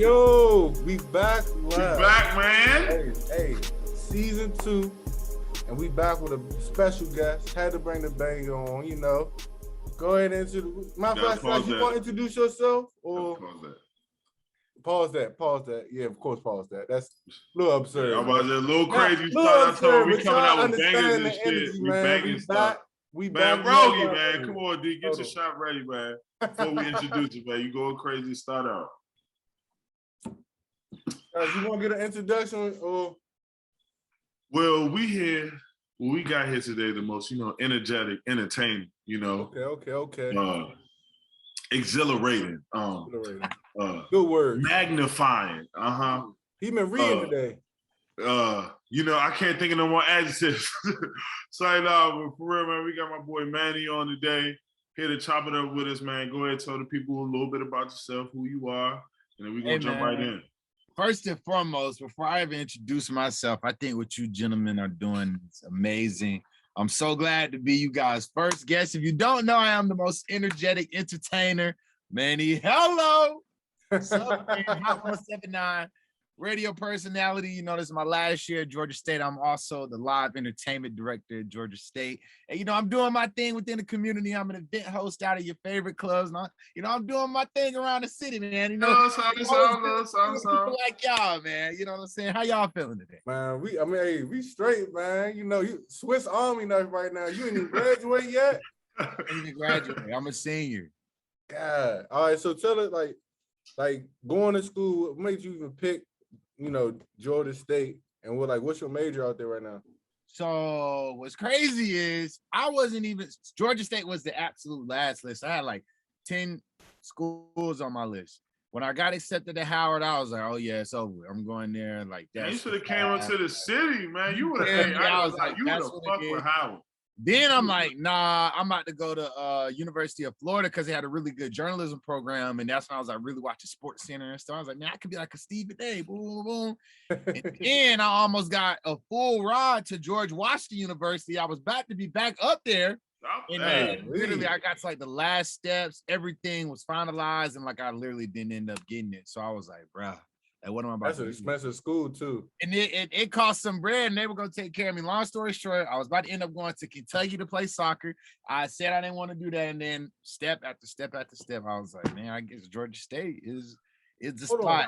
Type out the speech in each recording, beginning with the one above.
Yo, we back We live. back, man. Hey, season 2, and we back with a special guest. Had to bring the banger on, you know. Go ahead and introduce. My first, you want to introduce yourself or pause that? Yeah, of course, pause that. That's a little absurd. I was a little crazy. I told we coming out with understand bangers the and shit. energy, We man. banging stuff. We Man, back. Rogie, man, come on, D, get Hold your on. shot ready, man. Before we introduce you, man, you going crazy. Start out. You want to get an introduction or? Well, we got here today the most, energetic, entertaining, Okay. Exhilarating, Good word. magnifying, He been reading today. I can't think of no more adjectives. Sorry, but for real, man, we got my boy Manni on today. Here to chop it up with us, man. Go ahead, tell the people a little bit about yourself, who you are, and then we're gonna jump right in. First and foremost, before I even introduce myself, I think what you gentlemen are doing is amazing. I'm so glad to be you guys' first guest. If you don't know, I am the most energetic entertainer, Manni. Hello. What's up, man? Hot 179 radio personality. This is my last year at Georgia State. I'm also the live entertainment director at Georgia State. And, I'm doing my thing within the community. I'm an event host out of your favorite clubs. And I'm doing my thing around the city, man. People like y'all, man. You know what I'm saying? How y'all feeling today? Man, we straight, man. You Swiss Army knife right now. You ain't even graduate yet? I ain't even graduate. I'm a senior. God. All right, so tell it like going to school, what made you even pick Georgia State, and what's your major out there right now? So what's crazy is Georgia State was the absolute last list. I had like 10 schools on my list. When I got accepted to Howard, I was like, oh yeah, it's over. I'm going there like that. You should have came up to the city, man. You would have fucked with Howard. Then I'm like, nah, I'm about to go to University of Florida because they had a really good journalism program. And that's when I was like really watching Sports Center and stuff. I was like, man, I could be like a Stephen A. Boom, boom, boom. And then I almost got a full ride to George Washington University. I was about to be back up there. And literally I got to like the last steps. Everything was finalized. And I literally didn't end up getting it. So I was like, bruh. Like, what am I about That's to do? An expensive school too. And it cost some bread and they were going to take care of me. Long story short, I was about to end up going to Kentucky to play soccer. I said I didn't want to do that. And then step after step after step, I was like, man, I guess Georgia State is the spot.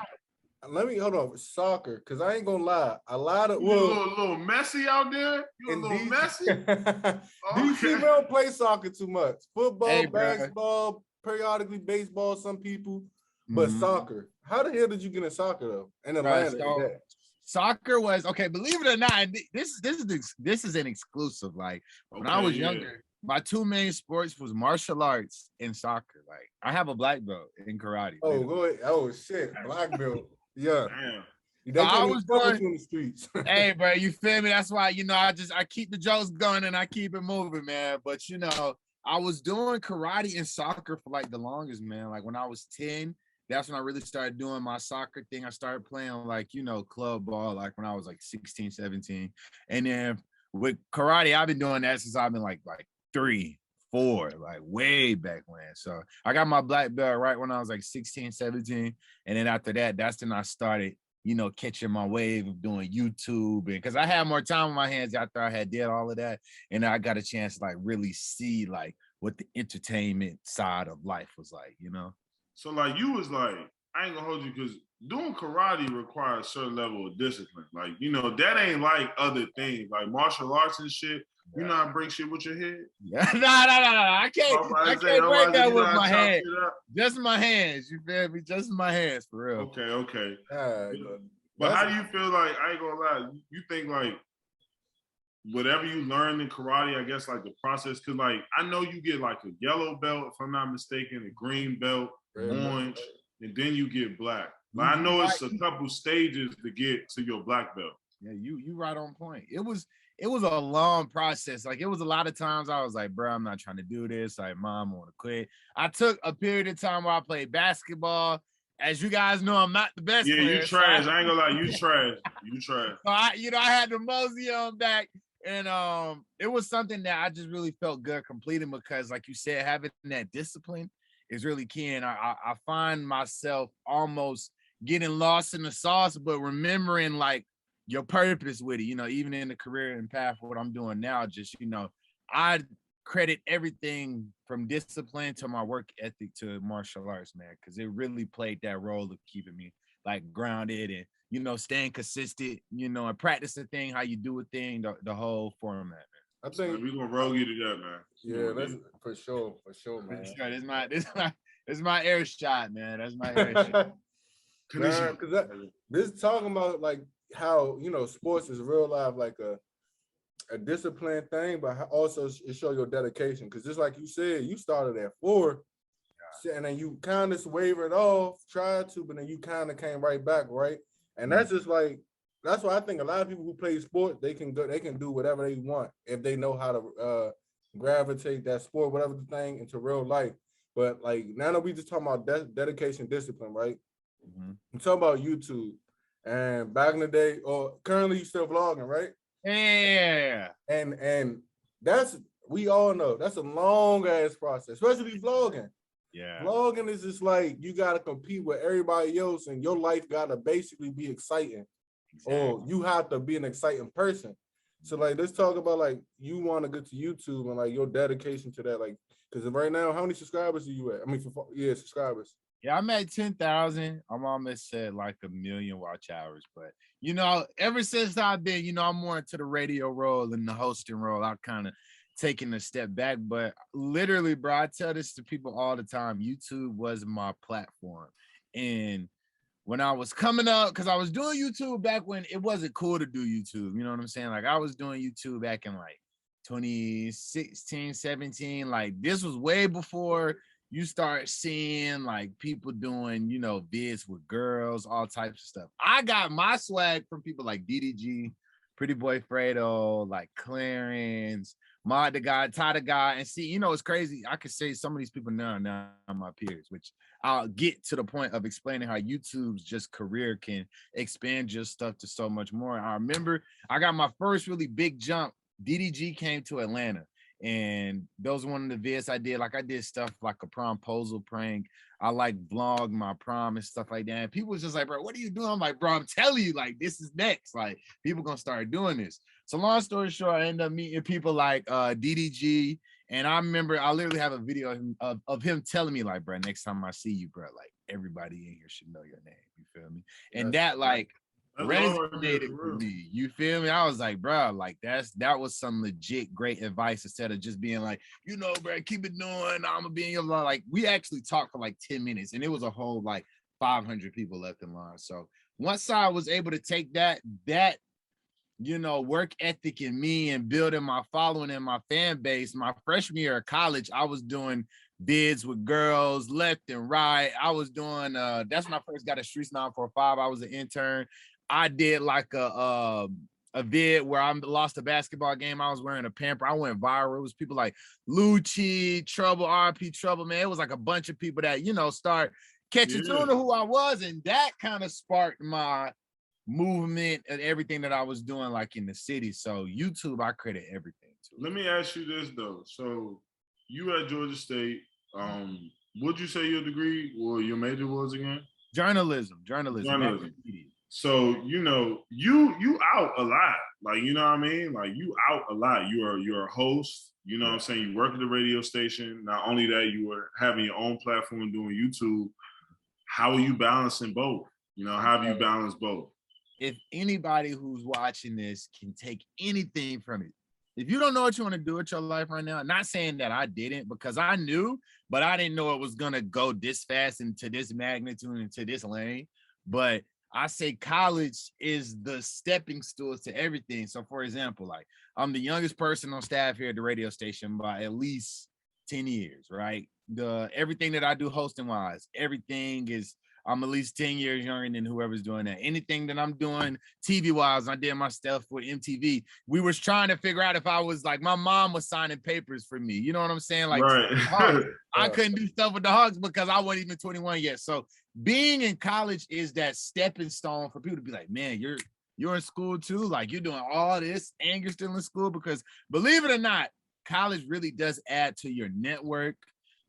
Let me hold on. Soccer, because I ain't gonna lie. A lot of a little messy out there. You a little messy. DC, we don't play soccer too much. Football, basketball, periodically baseball, some people. But soccer, how the hell did you get in soccer though? In Atlanta, soccer was okay. Believe it or not, this is an exclusive. Like when I was younger, my two main sports was martial arts and soccer. Like I have a black belt in karate. Oh, go ahead. Oh shit, black belt. Yeah. Damn. I was going in the streets. Hey, bro, you feel me? That's why I keep the jokes going and I keep it moving, man. But I was doing karate and soccer for like the longest, man. Like when I was 10. That's when I really started doing my soccer thing. I started playing club ball, like when I was like 16, 17. And then with karate, I've been doing that since I've been like 3, 4, like way back when. So I got my black belt right when I was like 16, 17. And then after that, that's when I started, catching my wave of doing YouTube. And because I had more time on my hands after I had did all of that. And I got a chance to really see what the entertainment side of life was like, So you was I ain't gonna hold you because doing karate requires a certain level of discipline. That ain't like other things like martial arts and shit. You know how to break shit with your head? Yeah, no. I can't break that with my hands. Just my hands. You feel me? Just my hands for real. Okay. But how do you feel I ain't gonna lie, you think whatever you learn in karate, I guess the process, because I know you get a yellow belt, if I'm not mistaken, a green belt, orange, and then you get black. But I know it's a couple stages to get to your black belt. Yeah, you right on point. It was a long process. It was a lot of times I was like, bro, I'm not trying to do this. Mom, I want to quit. I took a period of time where I played basketball. As you guys know, I'm not the best player. Yeah, you trash. I ain't gonna lie, you trash. You trash. So I had the mosey on back. And it was something that I just really felt good completing because, like you said, having that discipline is really key. And I find myself almost getting lost in the sauce, but remembering like your purpose with it, you know, even in the career and path of what I'm doing now, just, you know, I credit everything from discipline to my work ethic to martial arts, man, because it really played that role of keeping me like grounded and, you know, staying consistent, you know, and practice the thing, how you do a thing, the whole format, man. I think we're gonna roll you to that, man. Yeah, that's for sure, man. For sure. This my air shot, man. That's my air shot. Nah, because this talking about like how, you know, sports is real life like a disciplined thing, but also it show your dedication. Because just like you said, you started at 4, and then you kind of wavered off, tried to, but then you kind of came right back, right? And that's just like, that's why I think a lot of people who play sport, they can do whatever they want if they know how to gravitate that sport, whatever the thing, into real life. But like now that we just talking about dedication, discipline, right? I'm talking about YouTube, and back in the day, or currently you still vlogging, right? Yeah. And that's, we all know that's a long ass process, especially vlogging. Yeah. Vlogging is just like you gotta compete with everybody else, and your life gotta basically be exciting. Exactly. Or you have to be an exciting person. So like, let's talk about like you want to get to YouTube and like your dedication to that. Like, because right now, how many subscribers are you at? I mean, subscribers. Yeah, I'm at 10,000. I'm almost at like 1 million watch hours. But, you know, ever since I've been, you know, I'm more into the radio role and the hosting role. I've kind of taken a step back. But literally, bro, I tell this to people all the time. YouTube was my platform. And when I was coming up, because I was doing YouTube back when it wasn't cool to do YouTube. You know what I'm saying? Like I was doing YouTube back in like 2016, 17. Like this was way before you start seeing like people doing, you know, vids with girls, all types of stuff. I got my swag from people like DDG, Pretty Boy Fredo, like Clarence, Mod the Guy, Ty the Guy. And see, you know, it's crazy. I could say some of these people now are my peers, which I'll get to the point of explaining how YouTube's just career can expand your stuff to so much more. I remember I got my first really big jump. DDG came to Atlanta, and those were one of the vids I did. Like I did stuff like a promposal prank. I like vlog my prom and stuff like that. And people was just like, bro, what are you doing? I'm like, bro, I'm telling you, like, this is next. Like, people gonna start doing this. So long story short, I ended up meeting people like DDG. And I remember I literally have a video of him telling me, like, bro, next time I see you, bro, like everybody in here should know your name. You feel me? And that like resonated with me. You feel me? I was like, bro, like that was some legit great advice instead of just being like, you know, bro, keep it doing. I'm gonna be in your line. Like we actually talked for like 10 minutes, and it was a whole like 500 people left in line. So once I was able to take that you know, work ethic in me and building my following and my fan base, my freshman year of college, I was doing bids with girls left and right. I was doing that's when I first got a Streets 945. I was an intern. I did like a vid where I lost a basketball game. I was wearing a pamper. I went viral. It was people like Lucci, Trouble, RP Trouble, man. It was like a bunch of people that, you know, start catching on to who I was. And that kind of sparked my movement and everything that I was doing like in the city. So YouTube, I credit everything to. Let me ask you this though. So you at Georgia State, would you say your degree or your major was again? Journalism. So you know, you out a lot. Like, you know what I mean? Like you out a lot. You're a host, you know what I'm saying? You work at the radio station. Not only that, you are having your own platform doing YouTube. How are you balancing both? You know, how have you balanced both? If anybody who's watching this can take anything from it, if you don't know what you want to do with your life right now, not saying that I didn't, because I knew, but I didn't know it was going to go this fast into this magnitude, into this lane. But I say college is the stepping stools to everything. So for example, like I'm the youngest person on staff here at the radio station by at least 10 years, right? Everything that I do hosting wise, everything is, I'm at least 10 years younger than whoever's doing that. Anything that I'm doing TV-wise, I did my stuff with MTV. We was trying to figure out if I was like, my mom was signing papers for me. You know what I'm saying? Like, right. I couldn't do stuff with the Hawks because I wasn't even 21 yet. So being in college is that stepping stone for people to be like, man, you're in school too? Like you're doing all this and you're still in school? Because believe it or not, college really does add to your network.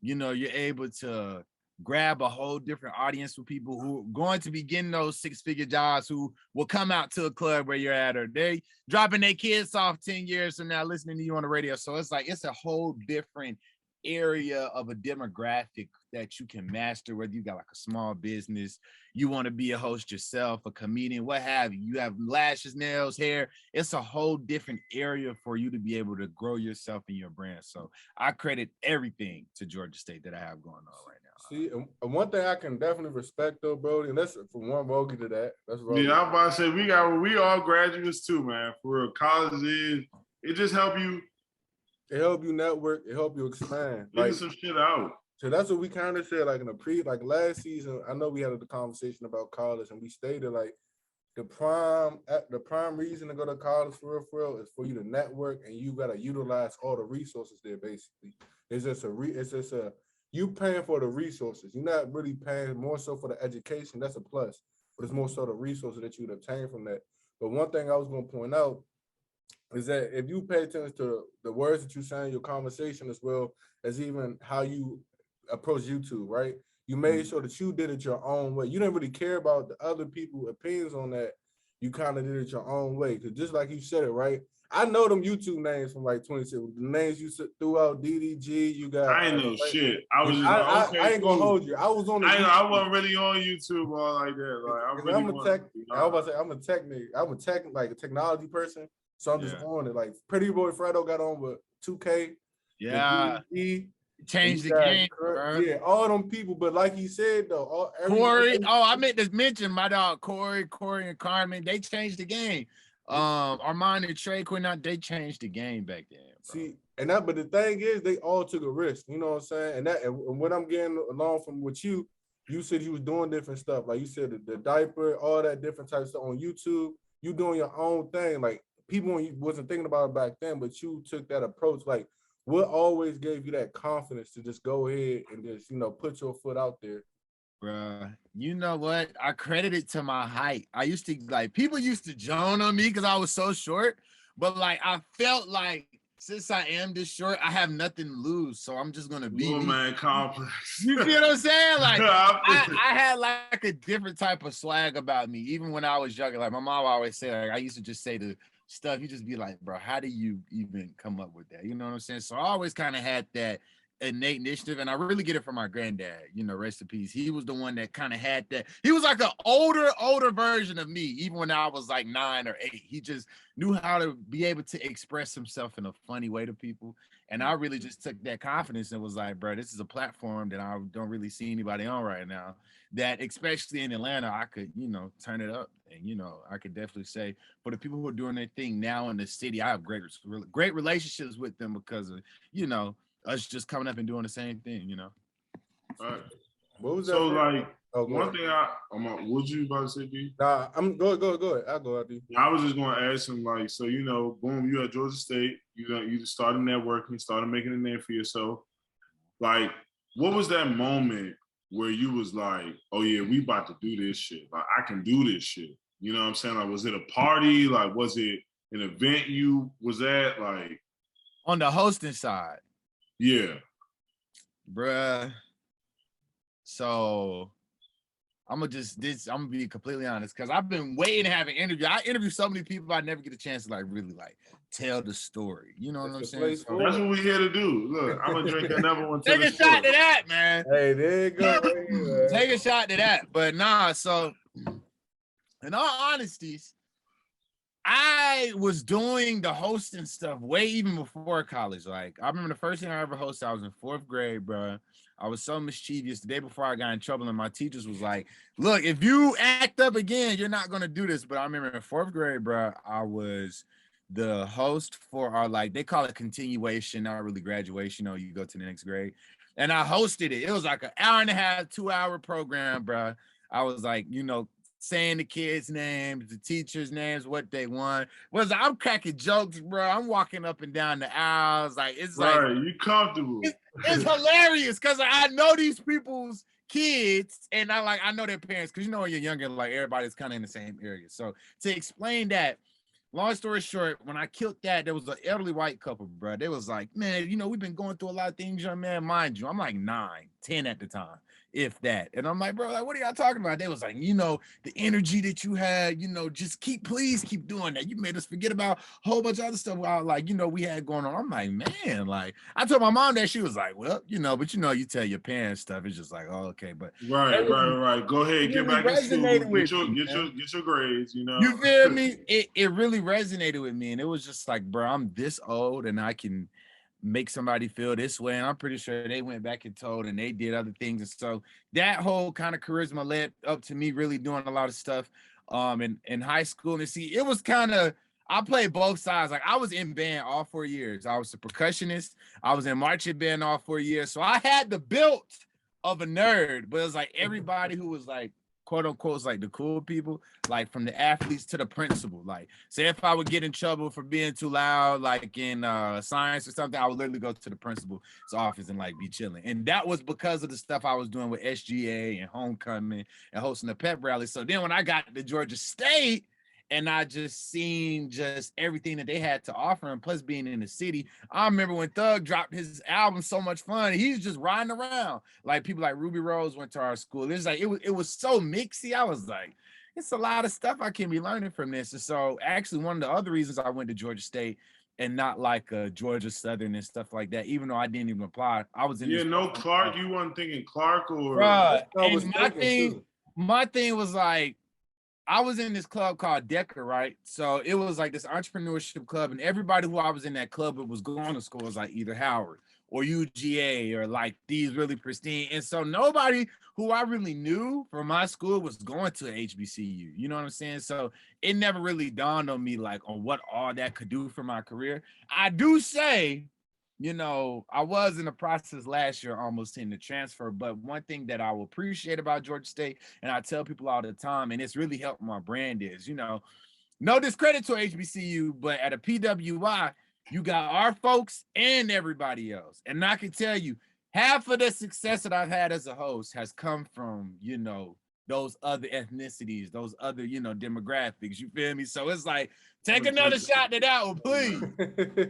You know, you're able to grab a whole different audience with people who are going to be getting those 6-figure jobs, who will come out to a club where you're at, or they dropping their kids off 10 years from now listening to you on the radio. So it's like, it's a whole different area of a demographic that you can master, whether you got like a small business, you want to be a host yourself, a comedian, what have you. You have lashes, nails, hair. It's a whole different area for you to be able to grow yourself and your brand. So I credit everything to Georgia State that I have going on right now. See, and one thing I can definitely respect though, Brody, and that's from one Rogie to that. That's Rogie. Yeah, I'm about to say we all graduates too, man. For real, college it just help you. It help you network. It help you expand. Figure some shit out. So that's what we kind of said, like in the like last season. I know we had a conversation about college, and we stated like the prime reason to go to college for real is for you to network, and you gotta utilize all the resources there. Basically, it's just a you paying for the resources. You're not really paying more so for the education. That's a plus, but it's more so the resources that you would obtain from that. But one thing I was gonna point out is that if you pay attention to the words that you say in your conversation, as well as even how you approach YouTube, right? You made sure that you did it your own way. You didn't really care about the other people's opinions on that. You kind of did it your own way. Because just like you said it, right? I know them YouTube names from like 26. The names you threw out, DDG, you got. I ain't know shit. I was just okay, I ain't gonna hold you. I was on the I wasn't really on YouTube all like that. Like I'm a technology person. So I'm just on it. Like Pretty Boy Fredo got on with 2K. Yeah. Changed the game, bro. Yeah, all them people. But like he said, though, Corey. Oh, I meant to mention my dog Corey, and Carmen. They changed the game. Armand and Trey Quinot, they changed the game back then. Bro. See, but the thing is, they all took a risk. You know what I'm saying? And what I'm getting along from with you said you was doing different stuff. Like you said, the diaper, all that different type of stuff on YouTube. You doing your own thing. Like people wasn't thinking about it back then, but you took that approach. Like, what always gave you that confidence to just go ahead and just, put your foot out there? Bruh, you know what? I credit it to my height. I used to, people used to joan on me because I was so short, but I felt like since I am this short, I have nothing to lose, so I'm just gonna be me. Man complex. You feel what I'm saying? Like I had like a different type of swag about me, even when I was younger. Like my mom always said, I used to just say the stuff, you just be like, bro, how do you even come up with that? You know what I'm saying? So I always kind of had that innate initiative, and I really get it from my granddad, rest in peace. He was the one that kind of had that. He was like an older version of me, even when I was like 9 or 8. He just knew how to be able to express himself in a funny way to people. And I really just took that confidence and was like, bro, this is a platform that I don't really see anybody on right now, that especially in Atlanta, I could, turn it up. And, I could definitely say for the people who are doing their thing now in the city, I have great relationships with them because of, us just coming up and doing the same thing, All right. What was so that? One thing what you about to say, B? Nah, I'm go ahead. I'll go out there. I was just gonna ask him, so boom, you at Georgia State, you just started networking, started making a name for yourself. Like, what was that moment where you was like, oh yeah, we about to do this shit. Like, I can do this shit. You know what I'm saying? Like, was it a party? Like, was it an event you was at? Like, on the hosting side. Yeah. Bruh. So I'm gonna be completely honest, because I've been waiting to have an interview. I interview so many people, I never get a chance to really tell the story. You know what I'm saying? So, that's what we're here to do. Look, I'm gonna drink another one. Take a shot to that, man. Hey, there you go. Take a shot to that. But nah, so in all honesty, I was doing the hosting stuff way even before college. Like, I remember the first thing I ever hosted, I was in 4th grade, bro. I was so mischievous. The day before I got in trouble, and my teachers was like, look, if you act up again, you're not going to do this. But I remember in 4th grade, bro, I was the host for our, they call it continuation, not really graduation. You go to the next grade. And I hosted it. It was like an hour and a half, 2-hour program, bro. I was like, saying the kids' names, the teachers' names, what they want. I'm cracking jokes, bro. I'm walking up and down the aisles. It's right, you comfortable. It's hilarious because I know these people's kids, and I know their parents, because when you're younger, everybody's kind of in the same area. So to explain that, long story short, when I killed that, there was an elderly white couple, bro. They was like, man, you know, we've been going through a lot of things, young man. Mind you, I'm like 9, 10 at the time, if that. And I'm like, bro, like, what are y'all talking about? They was like, you know, the energy that you had, you know, just please keep doing that. You made us forget about a whole bunch of other stuff, like, you know, we had going on. I'm like, man, like, I told my mom that. She was like, well, you know, but you know, you tell your parents stuff, it's just like, oh, okay. But right. Go ahead, get back in school, get your grades, you know. You feel me? It really resonated with me, and it was just like, bro, I'm this old, and I can make somebody feel this way. And I'm pretty sure they went back and told, and they did other things, and so that whole kind of charisma led up to me really doing a lot of stuff, in high school. And see, it was kind of, I played both sides. Like I was in band all 4 years. I was a percussionist. I was in marching band all 4 years. So I had the built of a nerd, but it was like everybody who was like, quote unquote, like the cool people, like from the athletes to the principal. Like, say if I would get in trouble for being too loud, like in science or something, I would literally go to the principal's office and like be chilling. And that was because of the stuff I was doing with SGA and homecoming and hosting the pep rally. So then when I got to Georgia State, and I just seen just everything that they had to offer, and plus being in the city. I remember when Thug dropped his album, So Much Fun, he's just riding around. Like people like Ruby Rose went to our school. It's like it was so mixy. I was like, it's a lot of stuff I can be learning from this. And so actually one of the other reasons I went to Georgia State and not like Georgia Southern and stuff like that, even though I didn't even apply. I was in Clark. You weren't thinking Clark or my thing was like, I was in this club called Decker, right? So it was like this entrepreneurship club, and everybody who I was in that club with was going to school was like either Howard or UGA or like these really pristine. And so nobody who I really knew from my school was going to HBCU. You know what I'm saying? So it never really dawned on me like on what all that could do for my career. I do say, you know, I was in the process last year almost in the transfer, but one thing that I will appreciate about Georgia State, and I tell people all the time, and it's really helped my brand, is, you know, no discredit to HBCU, but at a PWI, you got our folks and everybody else. And I can tell you, half of the success that I've had as a host has come from, you know, those other ethnicities, those other, you know, demographics. You feel me? So it's like, take another shot at that one, please.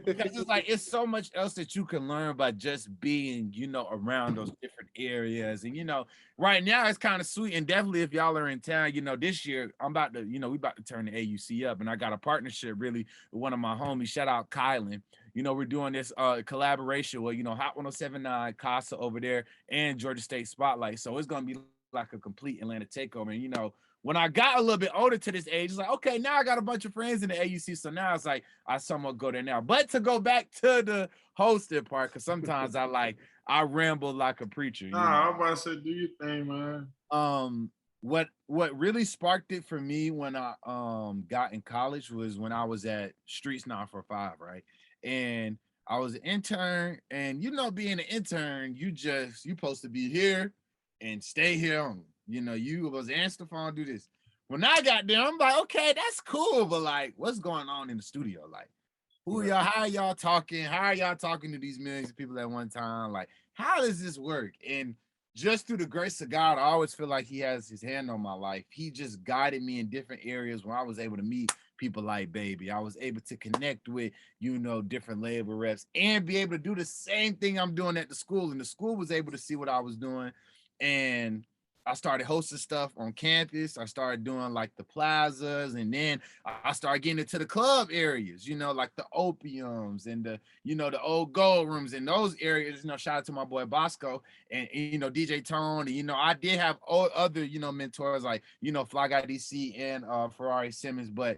Because it's like, it's so much else that you can learn by just being, you know, around those different areas. And, you know, right now it's kind of sweet. And definitely if y'all are in town, you know, this year I'm about to, you know, we about to turn the AUC up. And I got a partnership really with one of my homies. Shout out Kylan. You know, we're doing this collaboration with, you know, Hot 1079, Casa over there, and Georgia State Spotlight. So it's going to be like a complete Atlanta takeover. And, you know, when I got a little bit older to this age, it's like, okay, now I got a bunch of friends in the AUC. So now it's like, I somewhat go there now. But to go back to the hosting part, because sometimes I ramble like a preacher. I'm about to say, do your thing, man. What really sparked it for me when I got in college was when I was at Streets 945, right? And I was an intern, and you know, being an intern, you supposed to be here and stay here. You know, you was answer the phone, do this. When I got there, I'm like, okay, that's cool, but like, what's going on in the studio? Like, who y'all? How are y'all talking? How are y'all talking to these millions of people at one time? Like, how does this work? And just through the grace of God, I always feel like He has His hand on my life. He just guided me in different areas where I was able to meet people like Baby. I was able to connect with, you know, different labor reps and be able to do the same thing I'm doing at the school. And the school was able to see what I was doing. And I started hosting stuff on campus. I started doing like the plazas, and then I started getting into the club areas, you know, like the Opiums and the, you know, the old gold rooms in those areas. You know, shout out to my boy Bosco and you know, DJ Tone. And, you know, I did have other, you know, mentors like, you know, Fly Guy DC and Ferrari Simmons. But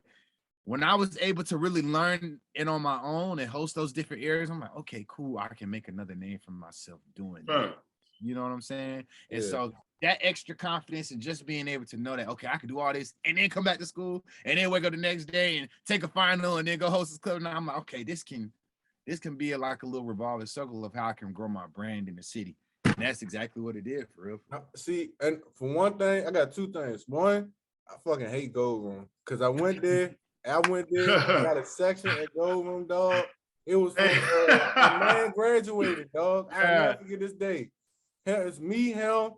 when I was able to really learn it on my own and host those different areas, I'm like, okay, cool. I can make another name for myself doing that. You know what I'm saying? And so that extra confidence and just being able to know that, okay, I can do all this and then come back to school and then wake up the next day and take a final and then go host this club. Now I'm like, okay, this can be like a little revolving circle of how I can grow my brand in the city. And that's exactly what it did, for real. See, and for one thing, I got two things. One, I fucking hate Gold Room because I went there, got a section at Gold Room, dog. It was a man graduated, dog. I'll never forget this day. It's me, him,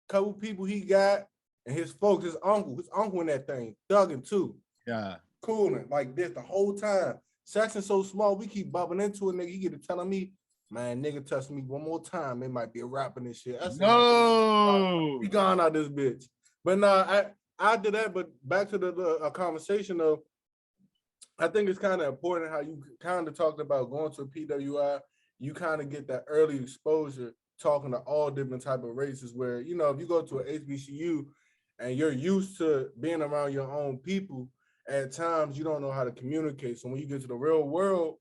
couple people he got, and his folks, his uncle in that thing, thugging too. Yeah. cooling like this the whole time. Section so small, we keep bumping into a nigga. He get to telling me, man, nigga touch me one more time, it might be a rap in this shit. I said, no, he gone out this bitch. But nah, I did that. But back to the conversation though, I think it's kind of important how you kind of talked about going to a PWI. You kind of get that early exposure talking to all different type of races where, you know, if you go to an HBCU and you're used to being around your own people, at times you don't know how to communicate. So when you get to the real world,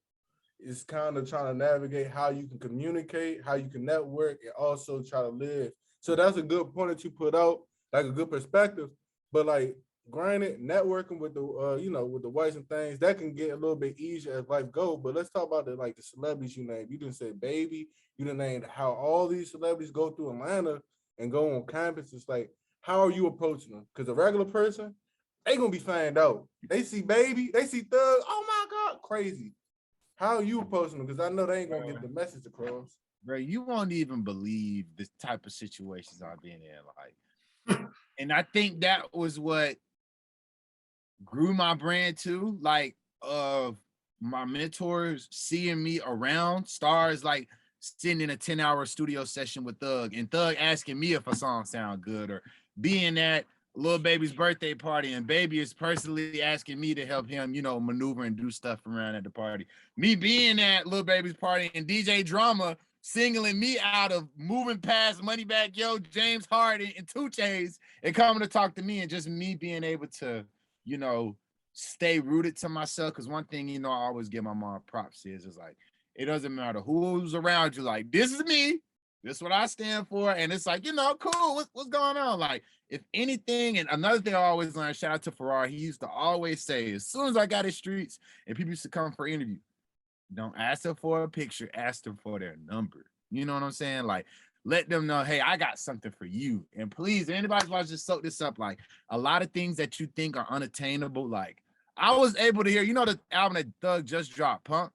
it's kind of trying to navigate how you can communicate, how you can network, and also try to live. So that's a good point that you put out, like a good perspective. But like, granted, networking with the you know, with the whites and things, that can get a little bit easier as life goes. But let's talk about the celebrities you named. You didn't say Baby. You didn't name how all these celebrities go through Atlanta and go on campus. It's like, how are you approaching them? Because a regular person, they gonna be found out. They see Baby, they see Thug. Oh my God, crazy. How are you approaching them? Because I know they ain't gonna get the message across. bro, you won't even believe the type of situations I've been in. Like, and I think that was what grew my brand too. Like, my mentors seeing me around stars, like sitting in a 10-hour studio session with Thug and Thug asking me if a song sound good, or being at Lil Baby's birthday party and Baby is personally asking me to help him, you know, maneuver and do stuff around at the party. Me being at Lil Baby's party and DJ Drama singling me out of moving past Moneybagg Yo, James Harden, and 2 Chainz and coming to talk to me, and just me being able to, you know, stay rooted to myself. Because one thing, you know, I always give my mom props is like, it doesn't matter who's around you. Like, this is me. This is what I stand for. And it's like, you know, cool. What's going on? Like, if anything, and another thing I always learned, shout out to Farrar, he used to always say, as soon as I got in streets and people used to come for interview, don't ask them for a picture, ask them for their number. You know what I'm saying? Like, let them know, hey, I got something for you. And please, anybody watch, just soak this up. Like, a lot of things that you think are unattainable, like, I was able to hear, you know, the album that Thug just dropped, Punk?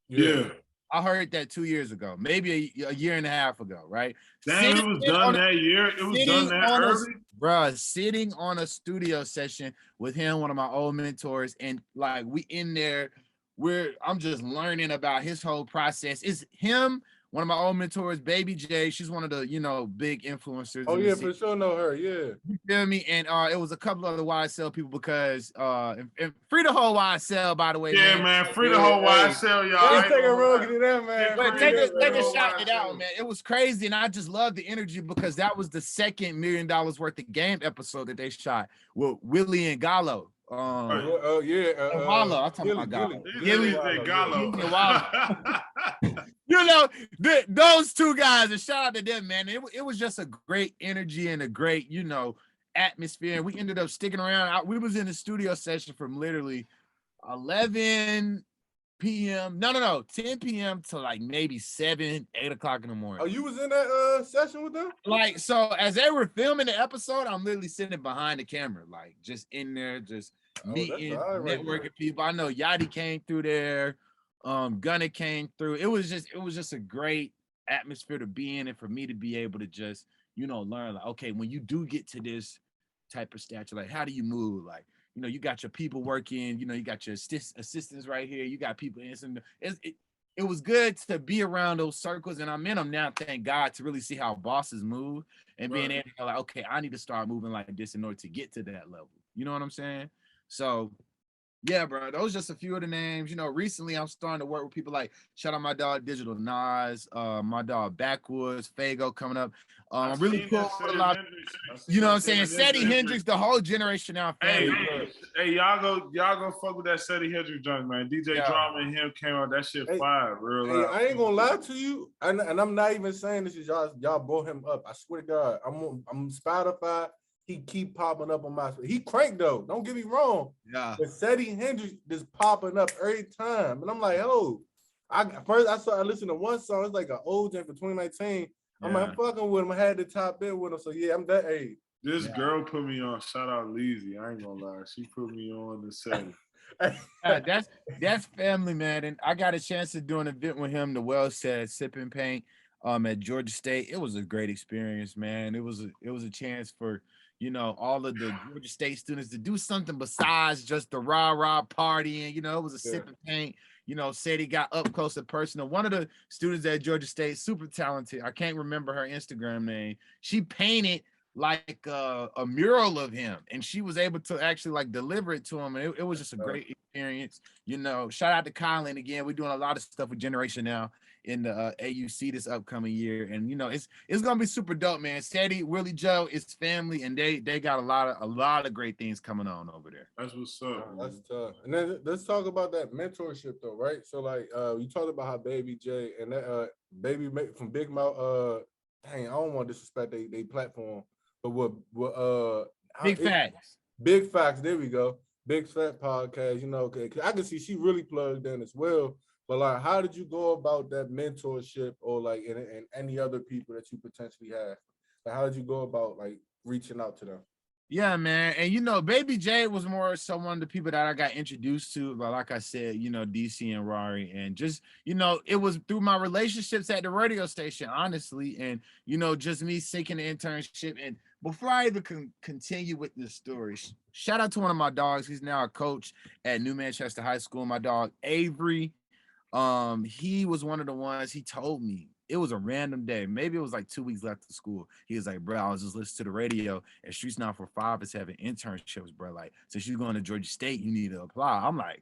Yeah. I heard that 2 years ago, maybe a year and a half ago, right? Damn, it was done that year. It was done that early. Bruh, sitting on a studio session with him, one of my old mentors, and like we in there, I'm just learning about his whole process. It's him, one of my old mentors, Baby J. She's one of the, you know, big influencers. Oh yeah, for sure know her. Yeah. You feel me? And it was a couple other YSL people because and free the whole YSL, by the way. Yeah, man. Free the whole YSL, y'all. Let's take a rug to that, man. But take a shot at that one, man. It was crazy, and I just love the energy because that was the second $1 million worth of game episode that they shot with Willie and Gallo. Gallo. I'm talking about Gallo. Gallo. You know, those two guys, and shout out to them, man. It was just a great energy and a great, you know, atmosphere. And we ended up sticking around. We was in the studio session from literally 11 p.m. No, 10 p.m. to like maybe 7, 8 o'clock in the morning. Oh, you was in that session with them? Like, so as they were filming the episode, I'm literally sitting behind the camera, like just in there, just meeting, networking people. I know Yachty came through there. Gunna came through. It was just a great atmosphere to be in, and for me to be able to just, you know, learn, like, okay, when you do get to this type of stature, like, how do you move? Like, you know, you got your people working, you know, you got your assistants right here, you got people in some. It was good to be around those circles, and I'm in them now, thank God, to really see how bosses move and being able to go like, okay, I need to start moving like this in order to get to that level. You know what I'm saying? So yeah, bro, those just a few of the names. You know, recently I'm starting to work with people like, shout out my dog Digital Nas, my dog Backwoods, Fago coming up. I'm really cool with a lot. You know what I'm saying? Seti Hendrix, the whole generation now. Hey, y'all go fuck with that Seti Hendrix joint, man. DJ Drama and him came out. That shit fire, real loud. I ain't gonna lie to you, and I'm not even saying this is y'all brought him up. I swear to God, I'm Spotify. He keep popping up on my. He cranked though. Don't get me wrong. Yeah. But Seti Hendrix just popping up every time, and I'm like, oh. I listened to one song. It's like an old jam for 2019. I'm like, I'm fucking with him. I had the top in with him. So yeah, I'm that age. This girl put me on. Shout out Leezy. I ain't gonna lie. She put me on the set. That's family, man. And I got a chance to do an event with him. The Well said Sipping Paint. at Georgia State. It was a great experience, man. It was a chance for, you know, all of the Georgia State students to do something besides just the rah-rah partying. You know, it was a sip and paint. You know, Sadie got up close and personal. One of the students at Georgia State, super talented. I can't remember her Instagram name. She painted like a mural of him, and she was able to actually like deliver it to him. And it was just a great experience. You know, shout out to Colin again. We're doing a lot of stuff with Generation Now in the AUC this upcoming year, and you know it's gonna be super dope, man. Sadie, Willie Joe, it's family, and they got a lot of great things coming on over there. That's what's up. That's tough. And then let's talk about that mentorship though, right? So like you talked about how Baby J and that Baby from Big Mouth, dang, I don't want to disrespect they platform, but what Big Facts. Big Facts, there we go. Big Fat Podcast, you know, I can see she really plugged in as well. But like, how did you go about that mentorship, or like and any other people that you potentially have? Like, how did you go about like reaching out to them? Yeah, man. And you know, Baby J was more so one of the people that I got introduced to. But like I said, you know, DC and Rari, and just, you know, it was through my relationships at the radio station, honestly. And, you know, just me seeking the internship. And before I even continue with this story, shout out to one of my dogs. He's now a coach at New Manchester High School. My dog, Avery. He was one of the ones. He told me, it was a random day, maybe it was like 2 weeks left of school. He was like, bro, I was just listening to the radio, and Streets Now for Five is having internships, bro. Like, since you're going to Georgia State, you need to apply. I'm like,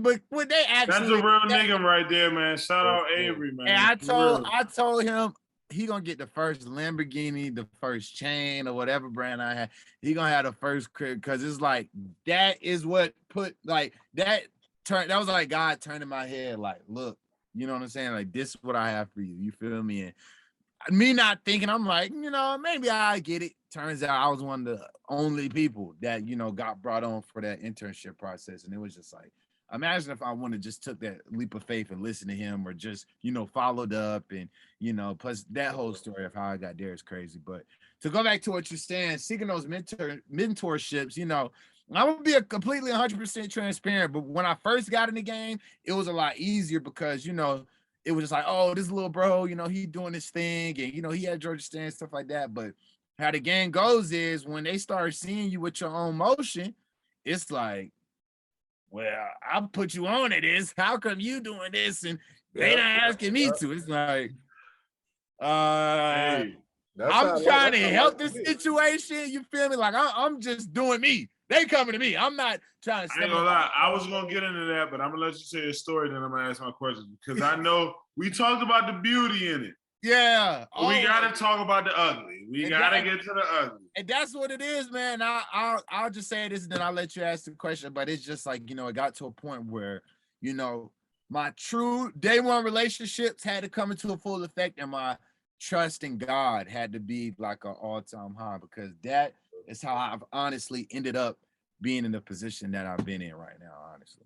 but would they actually? That's a real nigga right there, man. Shout out Avery, man. And I told him he gonna get the first Lamborghini, the first chain, or whatever brand I had. He gonna have the first crib, because it's like that is what put like that was like God turning my head, like, look, you know what I'm saying? Like, this is what I have for you. You feel me? And me not thinking, I'm like, you know, maybe I get it. Turns out I was one of the only people that, you know, got brought on for that internship process. And it was just like, imagine if I would have just took that leap of faith and listened to him, or just, you know, followed up, and, you know, plus that whole story of how I got there is crazy. But to go back to what you're saying, seeking those mentorships, you know, I'm gonna be a completely 100% transparent, but when I first got in the game, it was a lot easier because, you know, it was just like, oh, this little bro, you know, he doing this thing, and, you know, he had Georgia State and stuff like that. But how the game goes is when they start seeing you with your own motion, it's like, well, I'll put you on to this. How come you doing this? And they not asking me to. It's like, I'm trying to help this situation. You feel me? Like, I'm just doing me. They coming to me. I'm not trying to. I ain't gonna lie. I was gonna get into that, but I'm gonna let you say a story, then I'm gonna ask my questions, because I know we talked about the beauty in it. Yeah. We gotta talk about the ugly. We gotta get to the ugly. And that's what it is, man. I'll just say this, and then I'll let you ask the question. But it's just like, you know, it got to a point where, you know, my true day one relationships had to come into a full effect, and my trust in God had to be like an all-time high, because that is how I've honestly ended up being in the position that I've been in right now, honestly.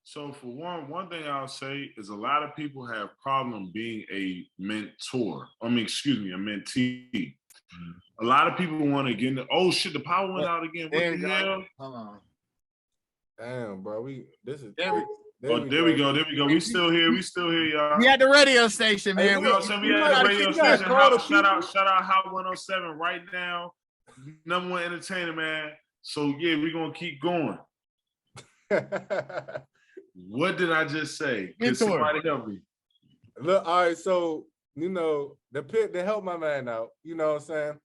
So for one thing I'll say is a lot of people have problem being a mentor. A mentee. Mm-hmm. A lot of people want to get into, oh shit, the power went out again. What the hell? Hold on. Damn, bro. There we go. We still here, y'all. We at the radio station, man. We at the radio station. Shout out Hot 107 right now. #1 entertainer, man. So yeah, we're gonna keep going. What did I just say? Can somebody help me? Look, all right, so you know, to help my man out, you know what I'm saying?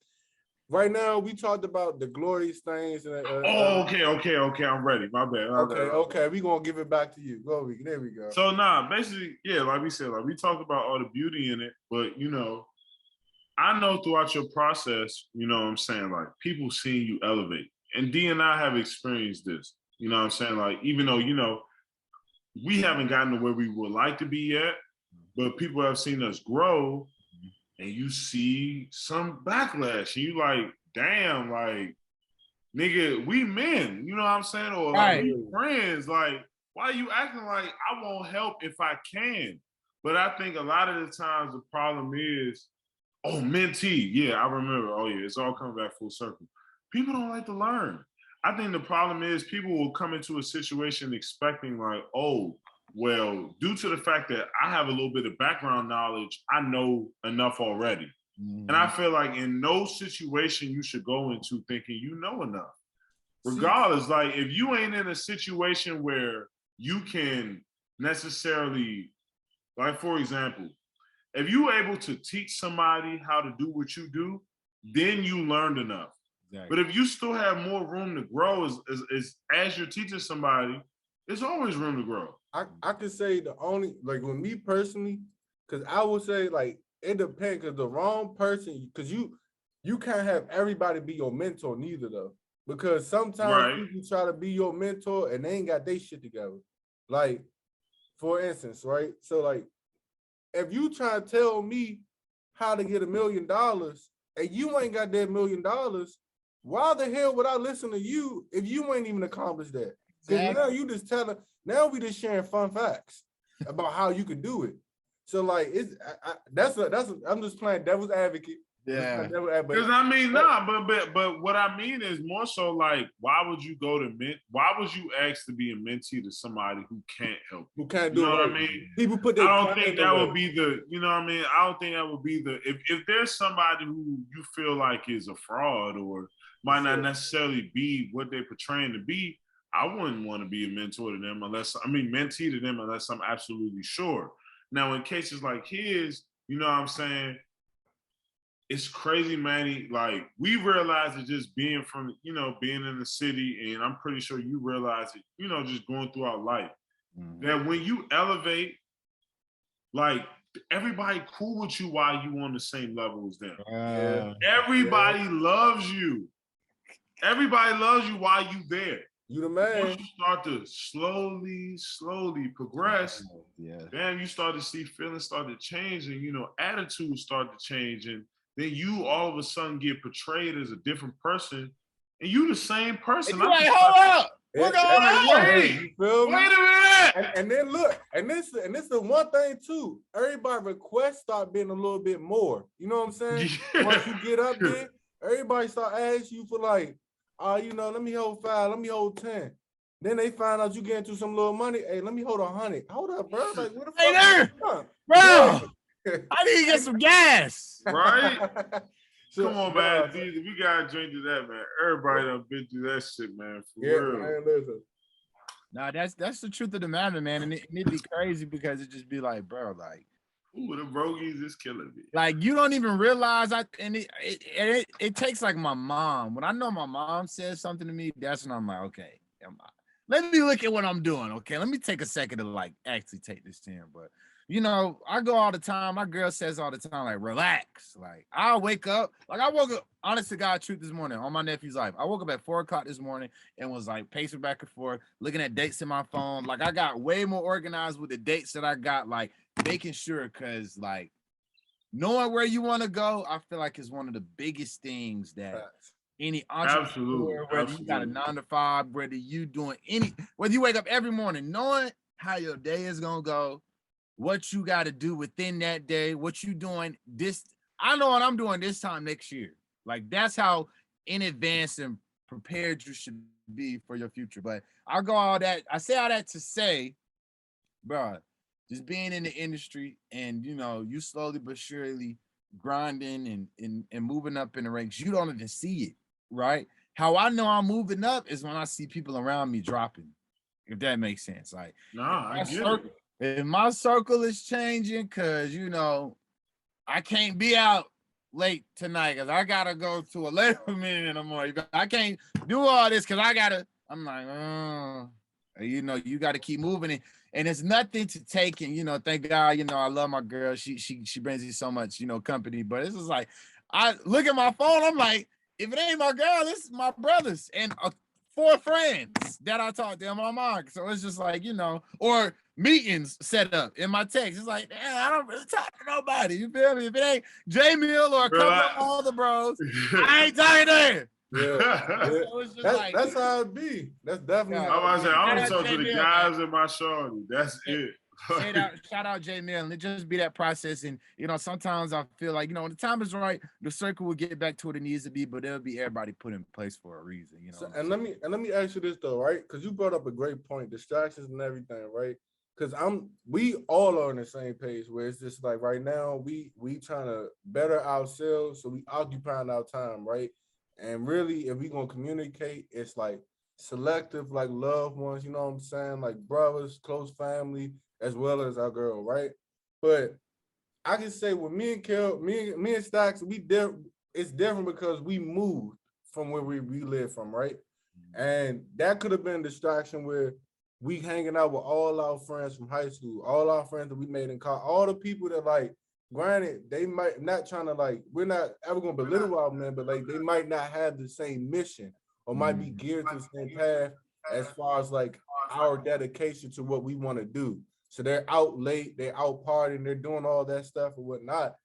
Right now, we talked about the glorious things. Okay, I'm ready. My bad. Okay, we're gonna give it back to you. There we go. So basically, yeah, like we said, like we talked about all the beauty in it, but you know, I know throughout your process, you know what I'm saying, like people seeing you elevate. And D and I have experienced this. You know what I'm saying? Like, even though, you know, we haven't gotten to where we would like to be yet, but people have seen us grow, and you see some backlash, and you like, damn, like, nigga, we men, you know what I'm saying? Or like, we friends, like, why are you acting like I won't help if I can? But I think a lot of the times the problem is, oh, mentee, yeah, I remember, oh yeah, it's all coming back full circle. People don't like to learn. I think the problem is people will come into a situation expecting like, oh, well, due to the fact that I have a little bit of background knowledge, I know enough already. And I feel like in no situation you should go into thinking you know enough. Regardless, like if you ain't in a situation where you can necessarily, like for example, if you're able to teach somebody how to do what you do, then you learned enough. Exactly. But if you still have more room to grow as you're teaching somebody, there's always room to grow. I could say the only, like with me personally, because I would say like it depends, because the wrong person, because you can't have everybody be your mentor neither though. Because sometimes people try to be your mentor and they ain't got their shit together. Like, for instance, right? So like, if you try to tell me how to get $1 million and you ain't got that $1 million, why the hell would I listen to you if you ain't even accomplished that? Because now you just now we just sharing fun facts about how you can do it. So like, I'm just playing devil's advocate. Yeah, because I mean, but what I mean is more so like, why would you ask to be a mentee to somebody who can't help you? Who can't do it? You know what I mean? People put their I don't think that would be the, you know what I mean? I don't think that would be the, if there's somebody who you feel like is a fraud or might not necessarily be what they're portraying to be, I wouldn't want to be a mentor to them mentee to them unless I'm absolutely sure. Now, in cases like his, you know what I'm saying? It's crazy, Manny. Like, we realize it just being from, being in the city, and I'm pretty sure you realize it, just going throughout life, that when you elevate, like, everybody cool with you while you on the same level as them. Everybody loves you. Everybody loves you while you there. You the man. Once you start to slowly progress, then you start to see feelings start to change, and attitudes start to change, and then you all of a sudden get portrayed as a different person, and you the same person. And you like, hold up, what's going on? Wait a minute. And then look, and this is the one thing too. Everybody requests start being a little bit more. You know what I'm saying? Yeah. Once you get up there, everybody start asking you for like, let me hold 5, let me hold 10. Then they find out you get into some little money. Hey, let me hold 100. Hold up, bro. Like, what the fuck? Hey there, bro. I need to get some gas. Right? Come on, man. We gotta drink to that, man. Everybody done been through that shit, man. For real. Man, listen. Nah, that's the truth of the matter, man. And it'd be crazy because it just be like, bro, like, ooh, the brogies is killing me. Like, you don't even realize it takes like my mom. When I know my mom says something to me, that's when I'm like, okay, let me look at what I'm doing. Okay, let me take a second to like actually take this in. But I go all the time. My girl says all the time, like, relax. Like, I'll wake up. Like, I woke up, honest to God, truth this morning on my nephew's life. I woke up at 4 o'clock this morning and was like pacing back and forth, looking at dates in my phone. Like, I got way more organized with the dates that I got, like making sure, because like knowing where you want to go, I feel like is one of the biggest things that any entrepreneur, whether you got a 9 to 5, whether you wake up every morning, knowing how your day is gonna go, what you got to do within that day, what you doing I know what I'm doing this time next year. Like, that's how in advance and prepared you should be for your future. But I say all that to say, bro, just being in the industry and, you slowly but surely grinding and moving up in the ranks, you don't even see it, right? How I know I'm moving up is when I see people around me dropping, if that makes sense. Like, I get it. If my circle is changing, because, I can't be out late tonight because I got to go to a later meeting in the morning. I can't do all this because I'm like, you got to keep moving it. And it's nothing to take. And, thank God, I love my girl. She brings me so much, company. But it's just like, I look at my phone. I'm like, if it ain't my girl, this is my brothers and 4 friends that I talk to in my mind. So it's just like, or meetings set up in my text. It's like, damn, I don't really talk to nobody. You feel me? If it ain't J Mill or a couple of all the bros, I ain't talking to him. Yeah. So that's how it be. That's definitely how I was saying, I only talk to the guys in my shorty. That's it. Shout out J Mill, and it just be that process. And sometimes I feel like when the time is right, the circle will get back to what it needs to be, but it'll be everybody put in place for a reason. So, and let me ask you this though, right? Because you brought up a great point, distractions and everything, right? because we all are on the same page where it's just like right now we trying to better ourselves, so we occupying our time, right? And really, if we gonna communicate, it's like selective, like loved ones, you know what I'm saying, like brothers, close family, as well as our girl, right? But I can say with me and Kel, me and Stacks, it's different because we moved from where we live from, right? And that could have been a distraction where we hanging out with all our friends from high school, all our friends that we made in college, all the people that like, granted, they might not trying to like, we're not ever gonna belittle our men, but like they might not have the same mission or might be geared to the same path as far as like our dedication to what we want to do. So they're out late, they're out partying, they're doing all that stuff or whatnot.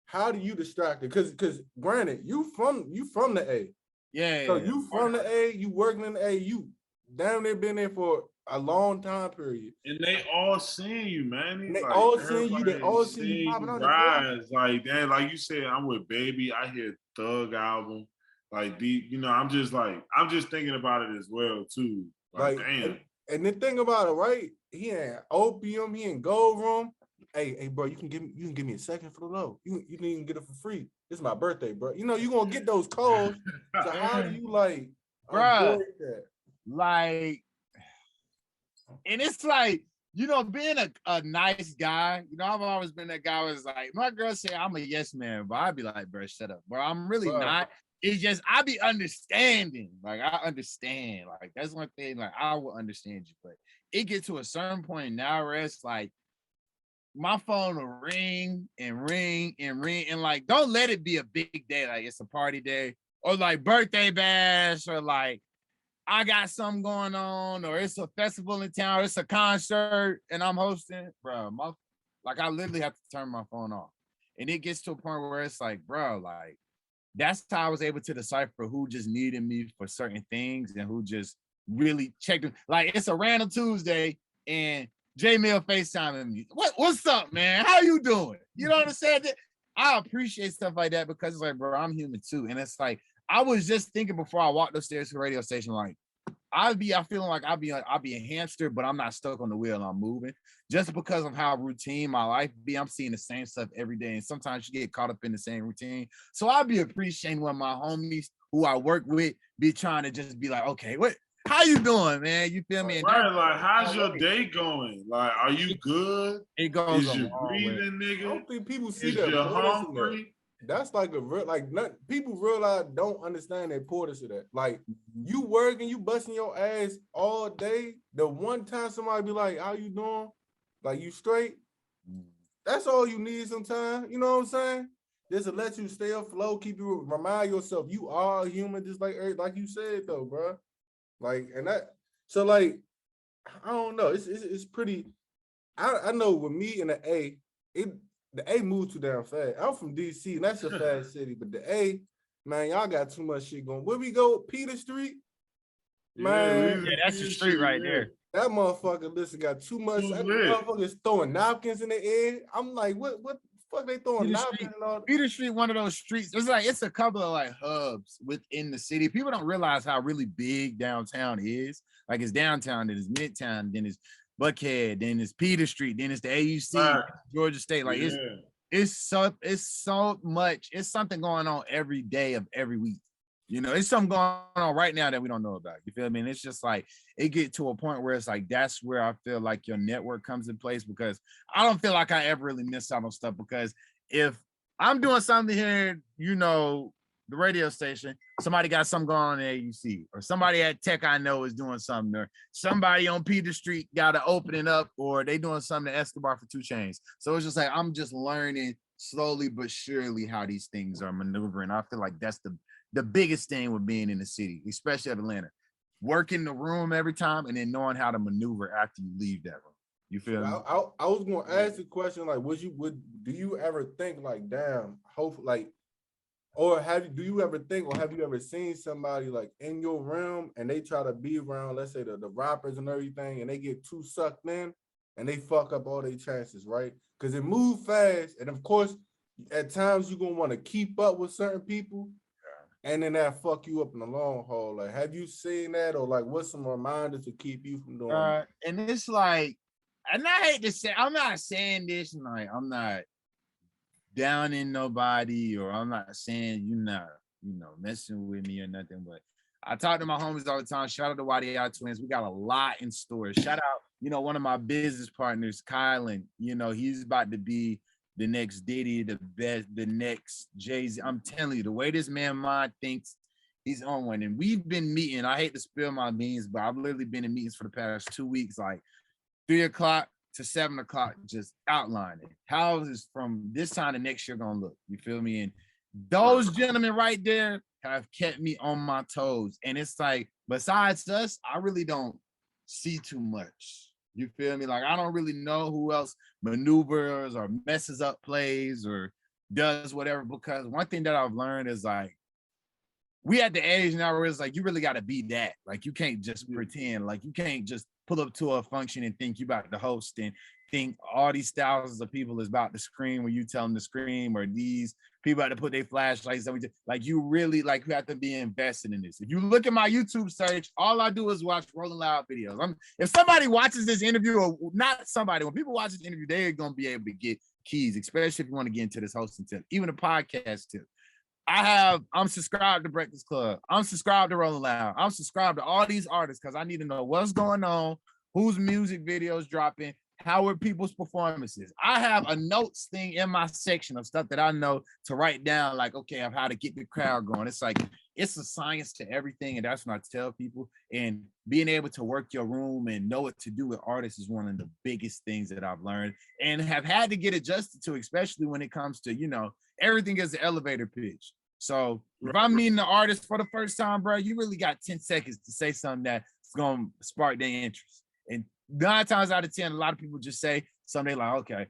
How do you distract it? Because granted, you from the A. Yeah. So you from the A, you working in the A, you damn near been there for a long time period. And they all seeing you, man. And they like, all seeing you, they all see you popping on the rise. Like that, like you said, I'm with Baby. I hear Thug album. Like I'm just thinking about it as well, too. Like damn. And the thing about it, right? He in Opium, he in Gold Room. Hey, bro, you can give me a second for the low. You can even get it for free. It's my birthday, bro. You know, you're gonna get those calls. So how do you like avoid that? Like, and it's like, being a nice guy, I've always been that guy who's like, my girl say I'm a yes man, but I'd be like, bro, shut up. Bro, I'm really not. It's just, I be understanding. Like, I understand. Like, that's one thing, like, I will understand you. But it gets to a certain point now where it's like, my phone will ring and ring and ring. And like, don't let it be a big day. Like, it's a party day or like birthday bash or like, I got something going on, or it's a festival in town, or it's a concert, and I'm hosting, bro. Like I literally have to turn my phone off, and it gets to a point where it's like, bro, like that's how I was able to decipher who just needed me for certain things and who just really checked. Like it's a random Tuesday, and J Mill FaceTiming me. What's up, man? How you doing? You know what I'm saying? I appreciate stuff like that because it's like, bro, I'm human too, and it's like. I was just thinking before I walked upstairs to the radio station, like I feeling like I'll be a hamster, but I'm not stuck on the wheel. I'm moving just because of how routine my life be. I'm seeing the same stuff every day, and sometimes you get caught up in the same routine. So I'll be appreciating when my homies who I work with be trying to just be like, okay, how you doing, man? You feel me? And right, like how's your day going? Like, are you good? It goes. Is you breathing, nigga? I don't think people see Is the you importance hungry? of that. That's like a real people realize don't understand the importance of that. Like you working, you busting your ass all day. The one time somebody be like, "How you doing?" Like you straight. That's all you need sometimes. You know what I'm saying? Just to let you stay afloat, remind yourself you are a human, just like you said though, bro. Like and that. So like, I don't know. It's pretty. I know with me and the A moved too damn fast. I'm from DC, and that's a fast city. But the A, man, y'all got too much shit going. Where we go? Peter Street? Man. Yeah, that's the street right there. That motherfucker, listen, got too much. That motherfucker's throwing napkins in the air. I'm like, what the fuck they throwing napkins and all that? Peter Street, one of those streets. It's a couple of like hubs within the city. People don't realize how really big downtown is. Like it's downtown, then it's Midtown, then it's Buckhead, then it's Peter Street, then it's the AUC, Georgia State. Like it's so much. It's something going on every day of every week. It's something going on right now that we don't know about. You feel me? And it's just like it get to a point where it's like that's where I feel like your network comes in place because I don't feel like I ever really miss out on stuff because if I'm doing something here, the radio station, somebody got something going on at AUC, or somebody at Tech I know is doing something, or somebody on Peter Street got to open it up, or they doing something at Escobar for 2 Chainz. So it's just like I'm just learning slowly but surely how these things are maneuvering. I feel like that's the biggest thing with being in the city, especially at Atlanta. Working the room every time and then knowing how to maneuver after you leave that room. You feel me? I was gonna ask the question like, do you ever think like, damn, hopefully like. Or do you ever think, or have you ever seen somebody like in your realm and they try to be around, let's say the rappers and everything, and they get too sucked in and they fuck up all their chances, right? Because it moves fast. And of course, at times you're going to want to keep up with certain people and then that fuck you up in the long haul. Like, have you seen that? Or like, what's some reminders to keep you from doing that? And it's like, and I hate to say, I'm not saying this, like I'm not downing nobody, or I'm not saying you're not, messing with me or nothing, but I talk to my homies all the time. Shout out to YDI Twins. We got a lot in store. Shout out, one of my business partners, Kylan. He's about to be the next Diddy, the best, the next Jay-Z. I'm telling you, the way this man mind thinks, he's on one. And we've been meeting. I hate to spill my beans, but I've literally been in meetings for the past 2 weeks, like 3 o'clock to 7 o'clock, just outlining how is from this time to next year gonna look. You feel me? And those gentlemen right there have kept me on my toes. And it's like, besides us, I really don't see too much. You feel me? Like, I don't really know who else maneuvers or messes up plays or does whatever, because one thing that I've learned is like, we at the age now where it's like, you really got to be that. Like, you can't just pretend. Like, you can't just pull up to a function and think you about to host and think all these thousands of people is about to scream when you tell them to scream, or these people have to put their flashlights on. Like, you really, like, you have to be invested in this. If you look at my YouTube search, all I do is watch Rolling Loud videos. If somebody watches this interview, or not somebody, when people watch this interview, they're going to be able to get keys, especially if you want to get into this hosting tip, even a podcast tip. I'm subscribed to Breakfast Club. I'm subscribed to Rolling Loud. I'm subscribed to all these artists because I need to know what's going on, whose music videos dropping, how are people's performances. I have a notes thing in my section of stuff that I know to write down, like, okay, of how to get the crowd going. It's like, it's a science to everything, and that's what I tell people. And being able to work your room and know what to do with artists is one of the biggest things that I've learned and have had to get adjusted to, especially when it comes to, everything is an elevator pitch. So if I'm meeting the artist for the first time, bro, you really got 10 seconds to say something that's going to spark their interest. And 9 times out of 10, a lot of people just say something like, okay,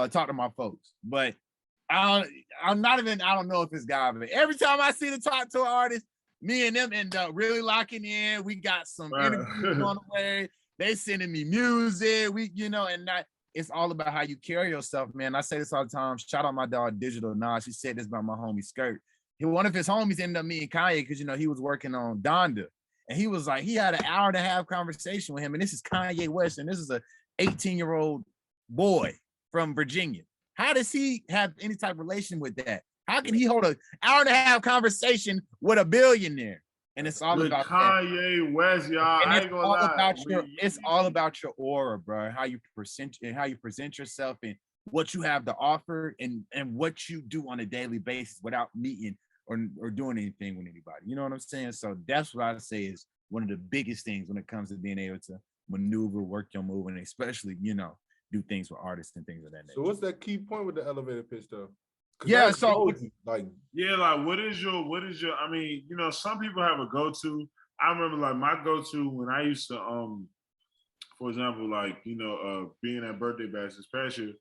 talk to my folks. But I don't know if it's God, but every time I see the talk to an artist, me and them end up really locking in. We got some interviews on the way. They sending me music. It's all about how you carry yourself, man. I say this all the time. Shout out my dog, Digital Nas. He said this about my homie Skirt. One of his homies ended up meeting Kanye because, he was working on Donda. And he was like, he had an hour-and-a-half conversation with him. And this is Kanye West. And this is a 18-year-old boy from Virginia. How does he have any type of relation with that? How can he hold an hour-and-a-half conversation with a billionaire? And it's all about Kanye West, y'all. I ain't gonna lie. It's all about your aura, bro. How you present yourself, and what you have to offer, and what you do on a daily basis without meeting or doing anything with anybody. You know what I'm saying? So that's what I say is one of the biggest things when it comes to being able to maneuver, work your move, and especially, do things with artists and things of that nature. So what's that key point with the elevator pitch though? Yeah, so what is your, I mean, some people have a go-to. I remember like my go-to when I used to, for example, like, being at Birthday Bash this past year,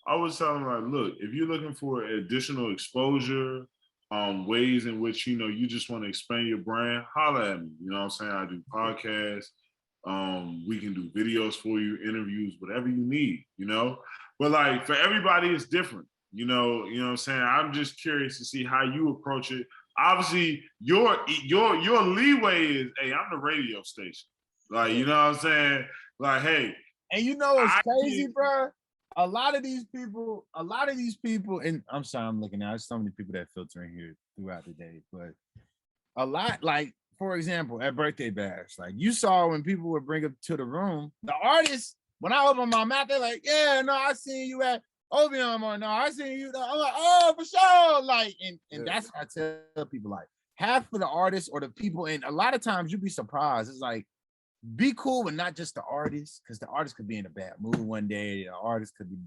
I was telling them like, look, if you're looking for additional exposure, ways in which, you just want to expand your brand, holla at me. You know what I'm saying? I do podcasts. We can do videos for you, interviews, whatever you need, But like for everybody, it's different. You know what I'm saying? I'm just curious to see how you approach it. Obviously, your leeway is, hey, I'm the radio station. Like, you know what I'm saying? Like, hey. And what's crazy, bro? A lot of these people, and I'm sorry, I'm looking at, there's so many people that filter in here throughout the day, but a lot, like, for example, at Birthday Bash, like you saw when people would bring up to the room, the artists, when I open my mouth, they're like, yeah, no, I seen you at Obion, or no, I seen you. I'm like, oh, for sure. Like, and that's what I tell people, like, half of the artists or the people, and a lot of times you'd be surprised. It's like, be cool with not just the artist, because the artist could be in a bad mood one day. The artist could be,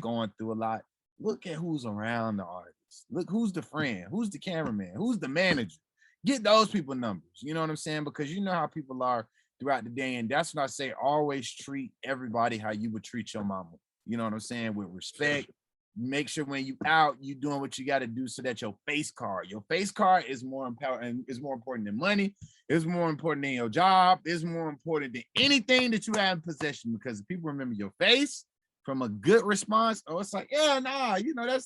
going through a lot. Look at who's around the artist. Look who's the friend, who's the cameraman, who's the manager. Get those people numbers. You know what I'm saying? Because you know how people are throughout the day. And that's what I say, always treat everybody how you would treat your mama. You know what I'm saying? With respect. Make sure when you out, you doing what you got to do so that your face card is more important, is more important than money. It's more important than your job. It's more important than anything that you have in possession, because if people remember your face from a good response, oh, it's like, yeah, nah,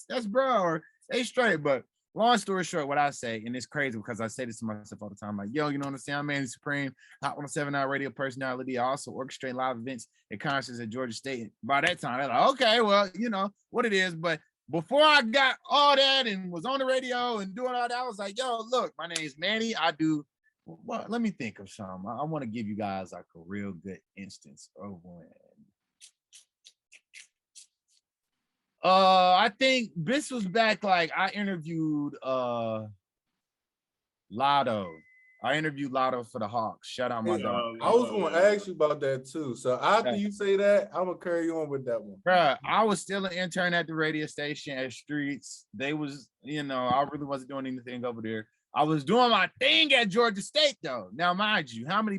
that's bro, or stay straight. But long story short, what I say, and it's crazy because I say this to myself all the time, like, yo, you know what I'm saying? I'm Manni Supreme, Hot 107 radio personality. I also orchestrate live events and concerts at Georgia State. By that time, they're like, okay, well, you know what it is. But before I got all that and was on the radio and doing all that, I was like, yo, look, my name is Manny. I do, well, let me think of some. I want to give you guys like a real good instance of when. I think this was back, like I interviewed Lotto. I interviewed Lotto for the Hawks. Shout out my dog. I was gonna ask you about that too. So after you say that, I'm gonna carry on with that one. Bruh, I was still an intern at the radio station at Streets. They was, you know, I really wasn't doing anything over there. I was doing my thing at Georgia State though. Now, mind you, how many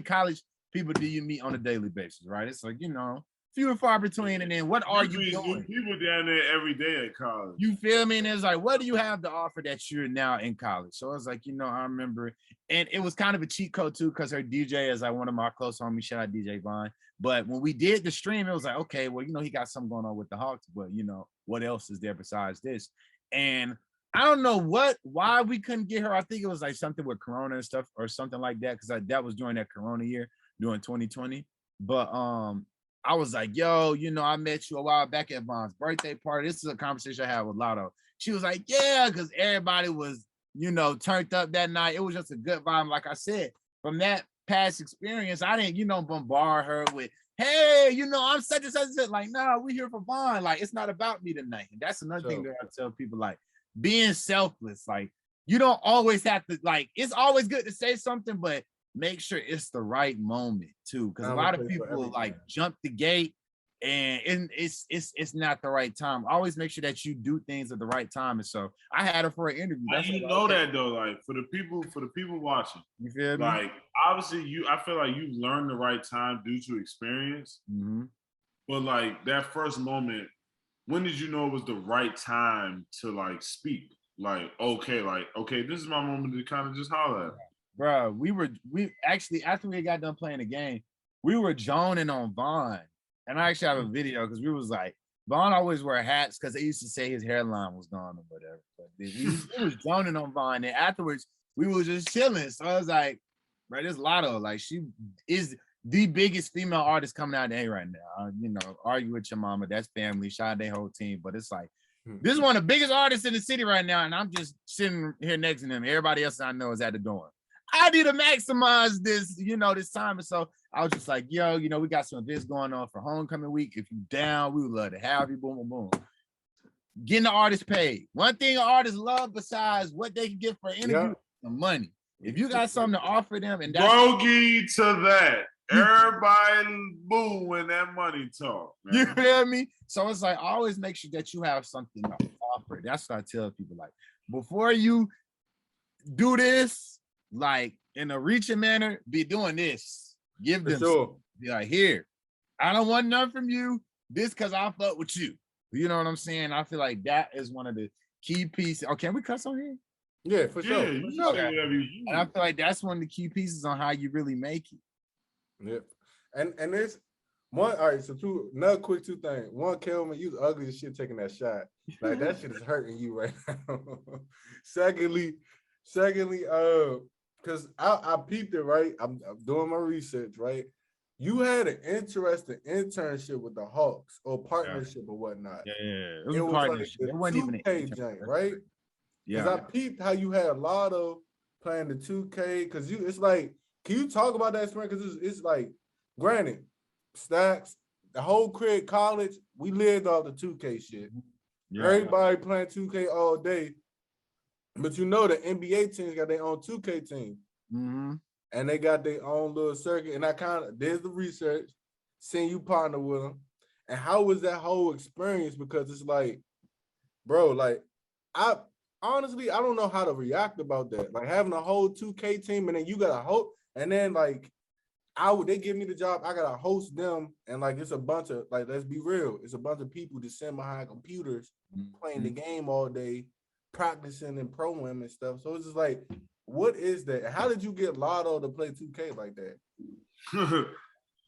college people do you meet on a daily basis, right? It's like, you know, few and far between. And then what are you doing? People down there every day at college. You feel me? And it's like, what do you have to offer that you're now in college? So it's like, you know, I remember, and it was kind of a cheat code too, because her DJ is like one of my close homies. Shout out DJ Vine. But when we did the stream, it was like, okay, well, you know, he got something going on with the Hawks, but you know, what else is there besides this? And I don't know why we couldn't get her. I think it was like something with Corona and stuff or something like that, because that was during that Corona year, during 2020. But I was like, yo, you know, I met you a while back at Von's birthday party. This is a conversation I had with Lotto. She was like, yeah, because everybody was, you know, turned up that night. It was just a good vibe. Like I said, from that past experience, I didn't, you know, bombard her with, hey, you know, I'm such and such and such. Like, nah, we here for Von. Like, it's not about me tonight. And that's another thing that I tell people, like, being selfless. Like, you don't always have to, like, it's always good to say something, but make sure it's the right moment too, because a lot of people like jump the gate and it's not the right time. Always make sure that you do things at the right time. And so I had her for an interview. That's you know that though, like for the people watching, you feel me? Like obviously I feel like you learned the right time due to experience. Mm-hmm. But like that first moment, when did you know it was the right time to like speak? Like, okay, this is my moment to kind of just holler at. Bro, we actually, after we got done playing the game, we were joning on Vaughn. And I actually have a video because we was like, Vaughn always wear hats because they used to say his hairline was gone or whatever. But we was joning on Vaughn. And afterwards, we was just chilling. So I was like, bro, this Lotto, like she is the biggest female artist coming out today right now. You know, argue with your mama, that's family, shout out their whole team. But it's like, this is one of the biggest artists in the city right now. And I'm just sitting here next to them. Everybody else I know is at the door. I need to maximize this, you know, this time. And so I was just like, yo, you know, we got some events going on for homecoming week. If you down, we would love to have you. Boom, boom, boom. Getting the artist paid. One thing artists love besides what they can get for an interview, the money. If you got something to offer them, and that's bogey to that. Everybody boo when that money talk. Man. You feel me? So it's like, always make sure that you have something to offer. That's what I tell people. Like, before you do this, like in a reaching manner, be doing this. Give them be like, here, I don't want nothing from you. This because I fuck with you. You know what I'm saying? I feel like that is one of the key pieces. Oh, can we cuss on here? Yeah, for sure. Yeah, you know whatever you and I feel like that's one of the key pieces on how you really make it. Yep. And there's one, all right, so another quick two things. One, Kelvin, you was ugly as shit taking that shot. Like that shit is hurting you right now. Secondly, because I peeped it, right? I'm doing my research, right? You had an interesting internship with the Hawks or partnership or whatnot. Yeah. It was partnership. Like it wasn't even an 2K joint, right? Yeah. Because I peeped how you had Lotto playing the 2K. Because it's like, can you talk about that experience? Because it's like, granted, Stacks, the whole crib college, we lived off the 2K shit. Yeah. Everybody playing 2K all day. But you know the NBA teams got their own 2K team. Mm-hmm. And they got their own little circuit. And I kind of, there's the research, seeing you partner with them. And how was that whole experience? Because it's like, bro, like, I don't know how to react about that. Like having a whole 2K team and then you got to host, and then like, they give me the job, I got to host them. And like, it's a bunch of, like, let's be real. It's a bunch of people just sitting behind computers playing the game all day, practicing and proing and stuff. So it's just like, what is that? How did you get Lotto to play 2K like that?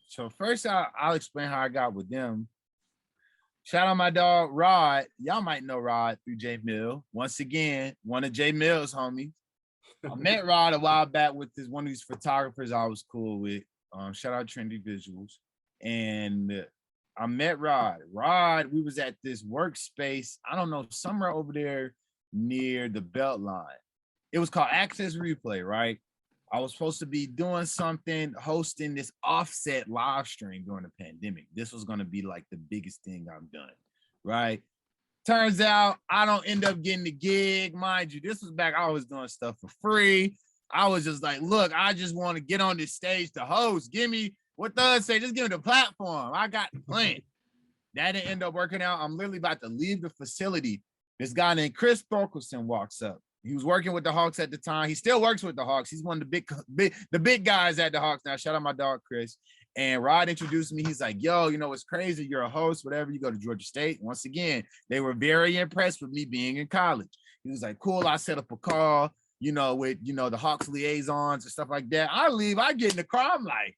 So first, I'll explain how I got with them. Shout out my dog Rod. Y'all might know Rod through J Mill. Once again, one of J Mill's homies. I met Rod a while back with one of these photographers I was cool with. Shout out Trendy Visuals. And I met Rod. We was at this workspace, I don't know, somewhere over there near the Beltline. It was called Access Replay, right? I was supposed to be doing something, hosting this offset live stream during the pandemic. This was going to be like the biggest thing I've done, right? Turns out I don't end up getting the gig. Mind you, this was back, I was doing stuff for free. I was just like, look, I just want to get on this stage to host. Give me, what Thug say, just give me the platform. I got the plan. That didn't end up working out. I'm literally about to leave the facility. This guy named Chris Thorkelson walks up. He was working with the Hawks at the time. He still works with the Hawks. He's one of the big guys at the Hawks now. Shout out my dog, Chris. And Rod introduced me. He's like, yo, you know, it's crazy. You're a host, whatever. You go to Georgia State. Once again, they were very impressed with me being in college. He was like, cool. I set up a call, you know, with, you know, the Hawks liaisons and stuff like that. I leave. I get in the car. I'm like,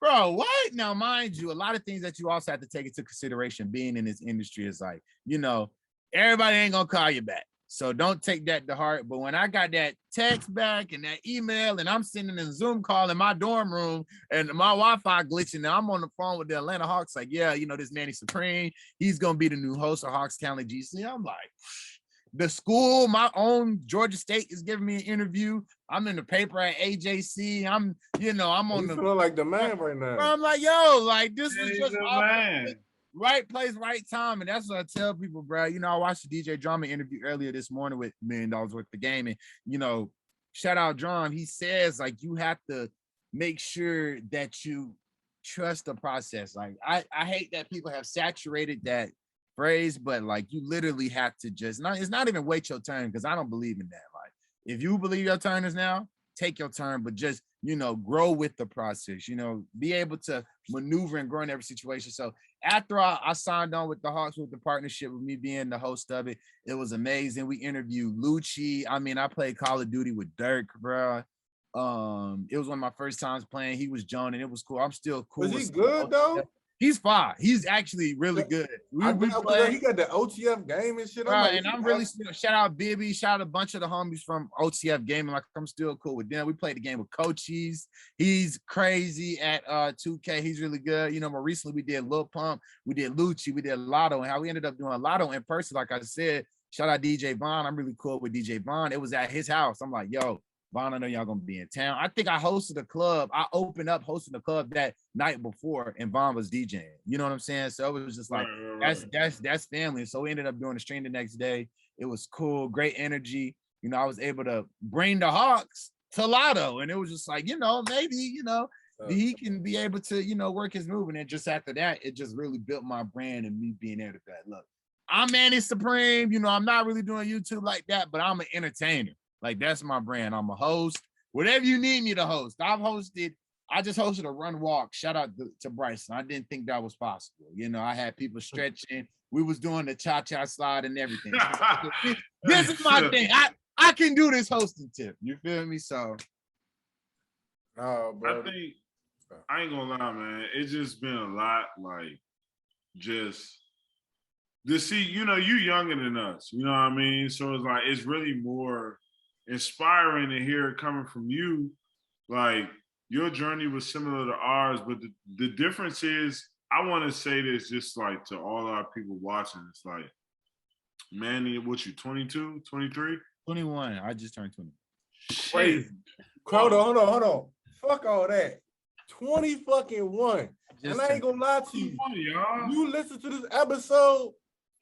bro, what? Now, mind you, a lot of things that you also have to take into consideration being in this industry is like, you know, everybody ain't going to call you back. So don't take that to heart. But when I got that text back and that email and I'm sending a Zoom call in my dorm room and my Wi-Fi glitching, and I'm on the phone with the Atlanta Hawks, like, yeah, you know, this Manni Supreme, he's going to be the new host of Hawks County GC. I'm like, the school, my own Georgia State is giving me an interview. I'm in the paper at AJC. I'm on the feeling like the man right now. I'm like, yo, like this is just right place, right time. And that's what I tell people, bro. You know, I watched the DJ Drama interview earlier this morning with $1 Million Worth of Game. And, you know, shout out Drum. He says, like, you have to make sure that you trust the process. Like, I hate that people have saturated that phrase, but like, you literally have to just, it's not even wait your turn, because I don't believe in that. Like, if you believe your turn is now, take your turn, but just, you know, grow with the process, you know, be able to maneuver and grow in every situation. So after I signed on with the Hawks, with the partnership, with me being the host of it, it was amazing. We interviewed Lucci. I mean, I played Call of Duty with Dirk, bro. It was one of my first times playing. He was joining. It was cool. I'm still cool. Was he good though? He's fine. He's actually really good. He got the OTF game and shit. Right, and I'm really still, shout out Bibby, shout out a bunch of the homies from OTF gaming. Like, I'm still cool with them. We played the game with Coaches. He's crazy at 2K. He's really good. You know, more recently we did Lil Pump, we did Lucci, we did Lotto, and how we ended up doing Lotto in person. Like I said, shout out DJ Vaughn. I'm really cool with DJ Vaughn. It was at his house. I'm like, yo, Vaughn, I know y'all gonna be in town. I think I hosted a club. I opened up hosting the club that night before, and Vaughn was DJing. You know what I'm saying? So it was just like, that's family. So we ended up doing the stream the next day. It was cool, great energy. You know, I was able to bring the Hawks to Lotto, and it was just like, you know, maybe, you know, he can be able to, you know, work his move. And then just after that, it just really built my brand and me being able to be like, look, I'm Manni Supreme. You know, I'm not really doing YouTube like that, but I'm an entertainer. Like, that's my brand. I'm a host. Whatever you need me to host. I just hosted a run walk. Shout out to Bryson. I didn't think that was possible. You know, I had people stretching. We was doing the cha-cha slide and everything. This is my thing. I can do this hosting tip. You feel me? So. Oh, bro. I think, I ain't gonna lie, man. It's just been a lot, like, just to see, you know, you younger than us. You know what I mean? So it's like, it's really more inspiring to hear it coming from you. Like, your journey was similar to ours, but the difference is, I want to say this just like to all our people watching. It's like, Manni, what you, 22, 23? 21. I just turned 20. Crazy. Hold on. Fuck all that. 20 fucking one. And I ain't gonna lie to you. You listen to this episode,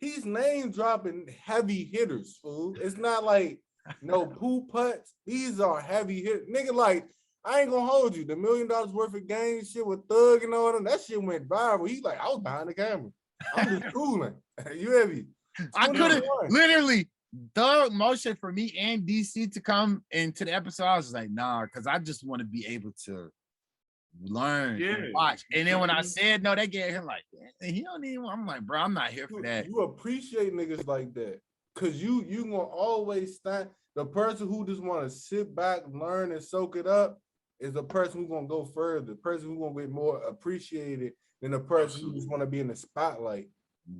he's name dropping heavy hitters, fool. It's not like no poo putts. These are heavy hitters. Nigga, like, I ain't gonna hold you. The $1 Million Worth of Game shit with Thug and all that shit went viral. He like, I was behind the camera. I'm just cooling. You heavy? I could have literally Thug motion for me and DC to come into the episode. I was like, nah, because I just want to be able to learn and watch. And then when I said no, they gave him like, he don't even. I'm like, bro, I'm not here for that. You appreciate niggas like that, cause you gonna always stand. The person who just want to sit back, learn, and soak it up is the person who's gonna go further. The person who's gonna get more appreciated than the person who just want to be in the spotlight.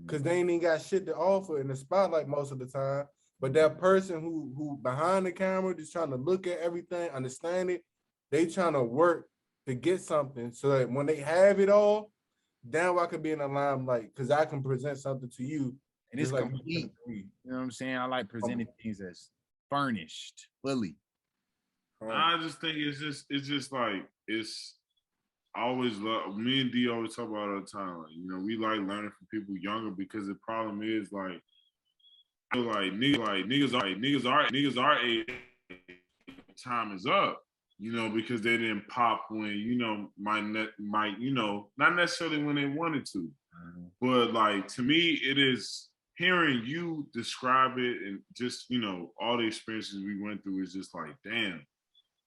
because they ain't even got shit to offer in the spotlight most of the time. But that person who behind the camera just trying to look at everything, understand it, they trying to work to get something so that when they have it all, now I can be in the limelight because I can present something to you. And it's like complete. You know what I'm saying? I like presenting things as furnished, fully. I just think it's just like I always love, me and D always talk about it all the time. Like, you know, we like learning from people younger because the problem is like niggas our age, time is up. You know, because they didn't pop when, you know, might you know, not necessarily when they wanted to. But like, to me, it is hearing you describe it and just, you know, all the experiences we went through is just like, damn,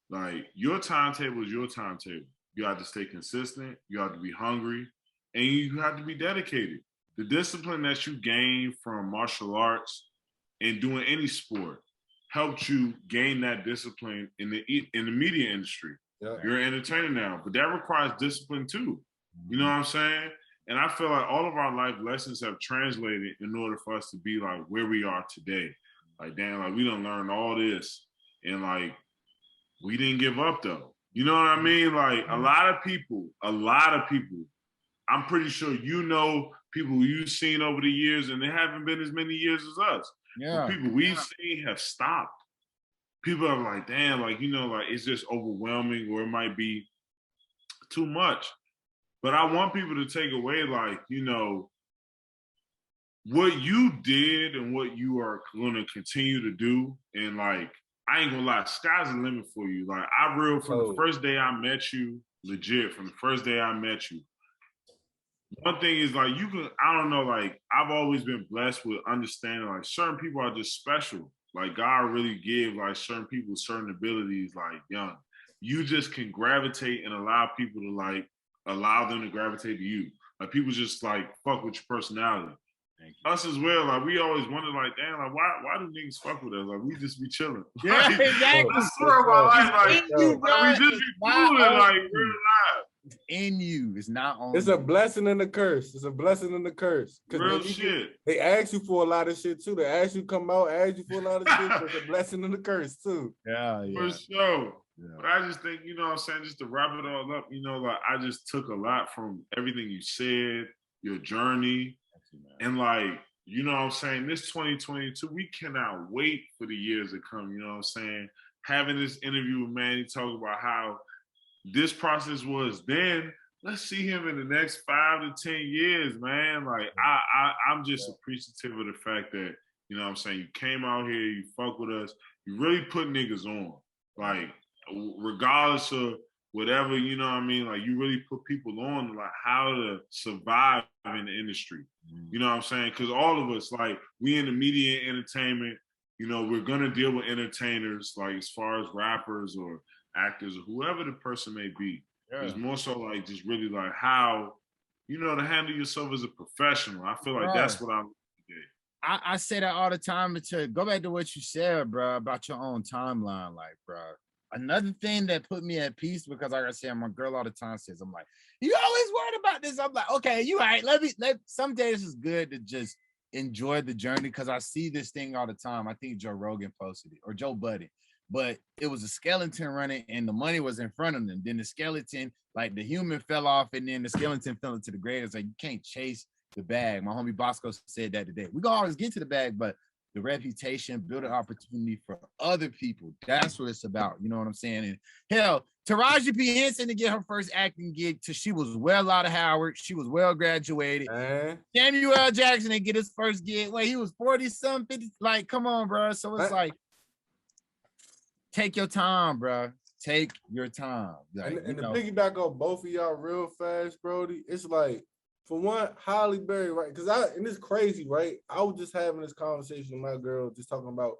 like your timetable is your timetable. You have to stay consistent. You have to be hungry, and you have to be dedicated. The discipline that you gain from martial arts and doing any sport helped you gain that discipline in the media industry. Yeah. You're an entertainer now, but that requires discipline too. You know what I'm saying? And I feel like all of our life lessons have translated in order for us to be like where we are today. Like, damn, like we done learned all this, and like we didn't give up though. You know what I mean? Like a lot of people, I'm pretty sure you know people you've seen over the years, and they haven't been as many years as us. Yeah. But people we've seen have stopped. People are like, damn, like, you know, like it's just overwhelming, or it might be too much. But I want people to take away, like, you know, what you did and what you are going to continue to do. And like, I ain't gonna lie, sky's the limit for you. Like, from the first day I met you, legit, from the first day I met you, one thing is like, I don't know, like I've always been blessed with understanding like certain people are just special. Like God really give like certain people certain abilities like young. You just can gravitate and allow people to like, allow them to gravitate to you. Like people just like fuck with your personality. Us as well, like we always wonder, like, damn, like why do niggas fuck with us? Like we just be chilling. Yeah, like, exactly. I swear my life, like we just be fooling, like real life. In you, it's not on. It's a blessing and a curse. It's a blessing and a curse. Real shit. They ask you for a lot of shit too. They ask you to come out, ask you for a lot of shit. It's a blessing and a curse too. Yeah. For sure. Yeah. But I just think, you know what I'm saying, just to wrap it all up, you know, like I just took a lot from everything you said, your journey. And like, you know what I'm saying, this 2022, we cannot wait for the years to come, you know what I'm saying? Having this interview with Manni talk about how this process was then, let's see him in the next 5 to 10 years, man. Like, I'm just appreciative of the fact that, you know what I'm saying, you came out here, you fuck with us, you really put niggas on. Like, regardless of whatever, you know what I mean? Like, you really put people on, like, how to survive in the industry. You know what I'm saying? Because all of us, like, we in the media and entertainment, you know, we're going to deal with entertainers, like, as far as rappers or actors or whoever the person may be. Yeah. It's more so, like, just really, like, how, you know, to handle yourself as a professional. I feel like that's what I'm doing. I say that all the time. To go back to what you said, bro, about your own timeline, like, bro. Another thing that put me at peace, because like I said, my girl all the time says, I'm like, you always worried about this. I'm like, okay, you right. Some days it's good to just enjoy the journey, because I see this thing all the time. I think Joe Rogan posted it, or Joe Budden, but it was a skeleton running and the money was in front of them. Then the skeleton, like the human fell off, and then the skeleton fell into the grave. It's like, you can't chase the bag. My homie Bosco said that today. We gonna always get to the bag, but the reputation, build an opportunity for other people. That's what it's about. You know what I'm saying? And hell, Taraji P. Henson to get her first acting gig till she was well out of Howard. She was well graduated. Samuel L. Jackson didn't get his first gig. Wait, he was 40-something, 50. Like, come on, bro. So it's like, take your time, bro. Take your time. Like, and to piggyback on both of y'all real fast, Brody, it's like, for one, Halle Berry, right? Because and it's crazy, right? I was just having this conversation with my girl, just talking about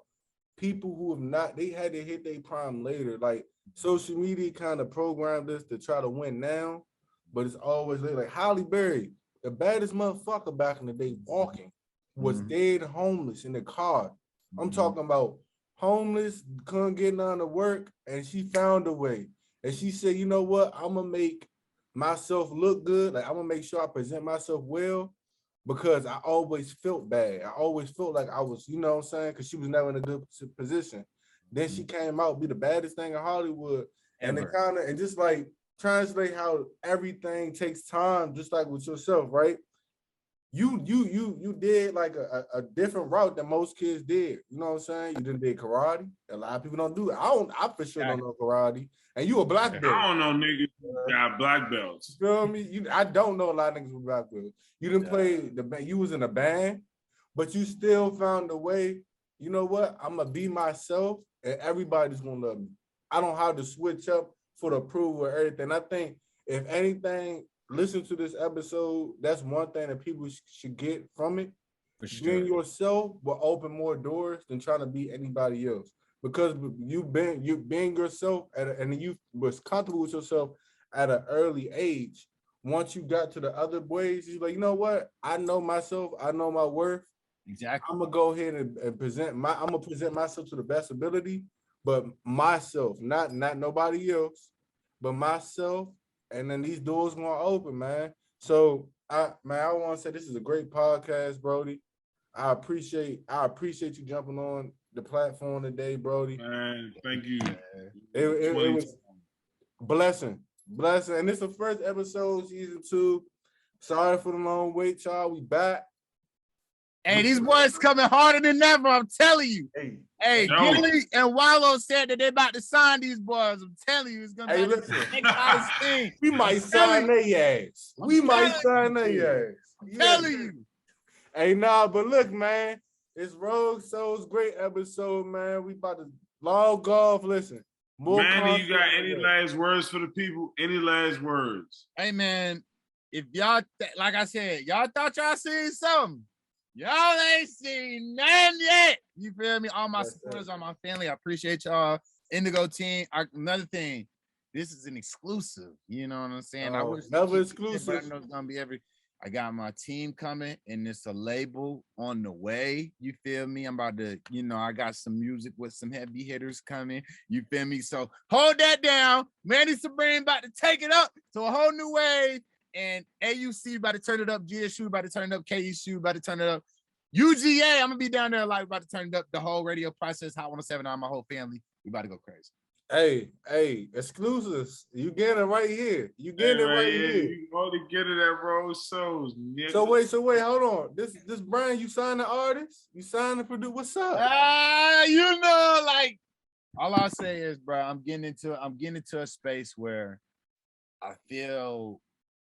people who have not, they had to hit their prime later. Like, social media kind of programmed us to try to win now, but it's always later. Like, Halle Berry, the baddest motherfucker back in the day walking, was dead homeless in the car. I'm talking about homeless, couldn't get none to work, and she found a way. And she said, you know what? I'm going to make myself look good. Like, I'm gonna make sure I present myself well, because I always felt bad. I always felt like I was, you know what I'm saying? Because she was never in a good position. Then she came out, be the baddest thing in Hollywood. And it kind of, and just like translate how everything takes time, just like with yourself, right? You did like a different route than most kids did. You know what I'm saying? You did karate. A lot of people don't do it. I for sure don't know karate. And you a black belt. I don't know niggas got black belts. You feel me? I don't know a lot of niggas with black belts. You didn't play the band. You was in a band, but you still found a way. You know what? I'm gonna be myself, and everybody's gonna love me. I don't have to switch up for the approval of everything. I think if anything, listen to this episode. That's one thing that people should get from it. For sure. Being yourself will open more doors than trying to be anybody else. Because you being yourself and you was comfortable with yourself at an early age. Once you got to the other ways, you're like, you know what? I know myself. I know my worth. Exactly. I'm gonna go ahead and present myself to the best ability, but myself, not nobody else, but myself. And then these doors gonna open, man. So I want to say this is a great podcast, Brody. I appreciate you jumping on the platform today, Brody. Man, thank you. It was blessing. And this is the first episode, season 2. Sorry for the long wait, y'all. We back. Hey, these boys coming harder than ever. I'm telling you. Hey, Gilly and Wallow said that they about to sign these boys. I'm telling you, it's gonna be the next hottest thing. We might sign their ass. We might sign their ass. I'm telling you. Hey, nah, but look, man, it's Rogue Souls, great episode, man. We about to log off. Listen, Manny, you got any last words for the people? Any last words? Hey, man, if y'all, like I said, y'all thought y'all seen something. Y'all ain't seen none yet. You feel me? All my supporters, all my family, I appreciate y'all. Indigo team. Another thing, this is an exclusive. You know what I'm saying? I wish never exclusive. But I know it's gonna be I got my team coming, and it's a label on the way. You feel me? I'm about to, I got some music with some heavy hitters coming. You feel me? So hold that down. Manni Supreme about to take it up to a whole new wave. And AUC about to turn it up. GSU about to turn it up. KUSU about to turn it up. UGA, I'm gonna be down there like about to turn it up. The whole radio process, Hot 107, my whole family. We about to go crazy. Hey, exclusives. You get it right here. You get it right here. You only get it at Rose Souls. So wait, hold on. This Brian, you signed the artist? You signed the producer? What's up? Like all I say is, bro, I'm getting into a space where I feel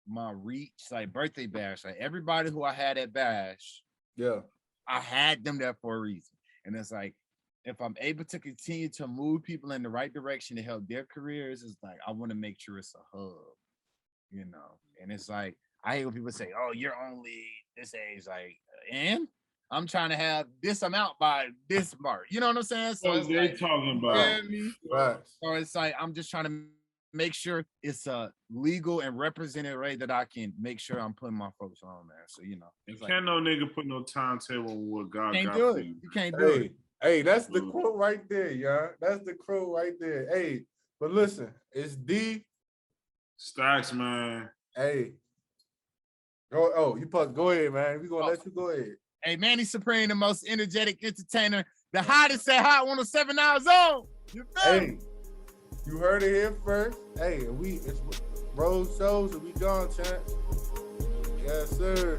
my reach, like birthday bash, like everybody who I had at bash, I had them there for a reason. And it's like, if I'm able to continue to move people in the right direction to help their careers, it's like I want to make sure it's a hub, and it's like I hate when people say, oh, you're only this age, like, and I'm trying to have this amount by this mark, you know what I'm saying? So it's they're talking about right. So it's like I'm just trying to make sure it's a legal and represented way that I can make sure I'm putting my folks on there. So, can't no nigga put no timetable on what God can't got do for it. you. You can't do it. Hey, that's the quote right there, y'all. That's the quote right there. Hey, but listen, it's D. Stacks, man. Hey. Go ahead, man. We're gonna let you go ahead. Hey, Manni Supreme, the most energetic entertainer, the hottest at Hot 107 hours on. You feel me? You heard it here first. Hey, it's Road Shows and we gone, champ. Yes, sir.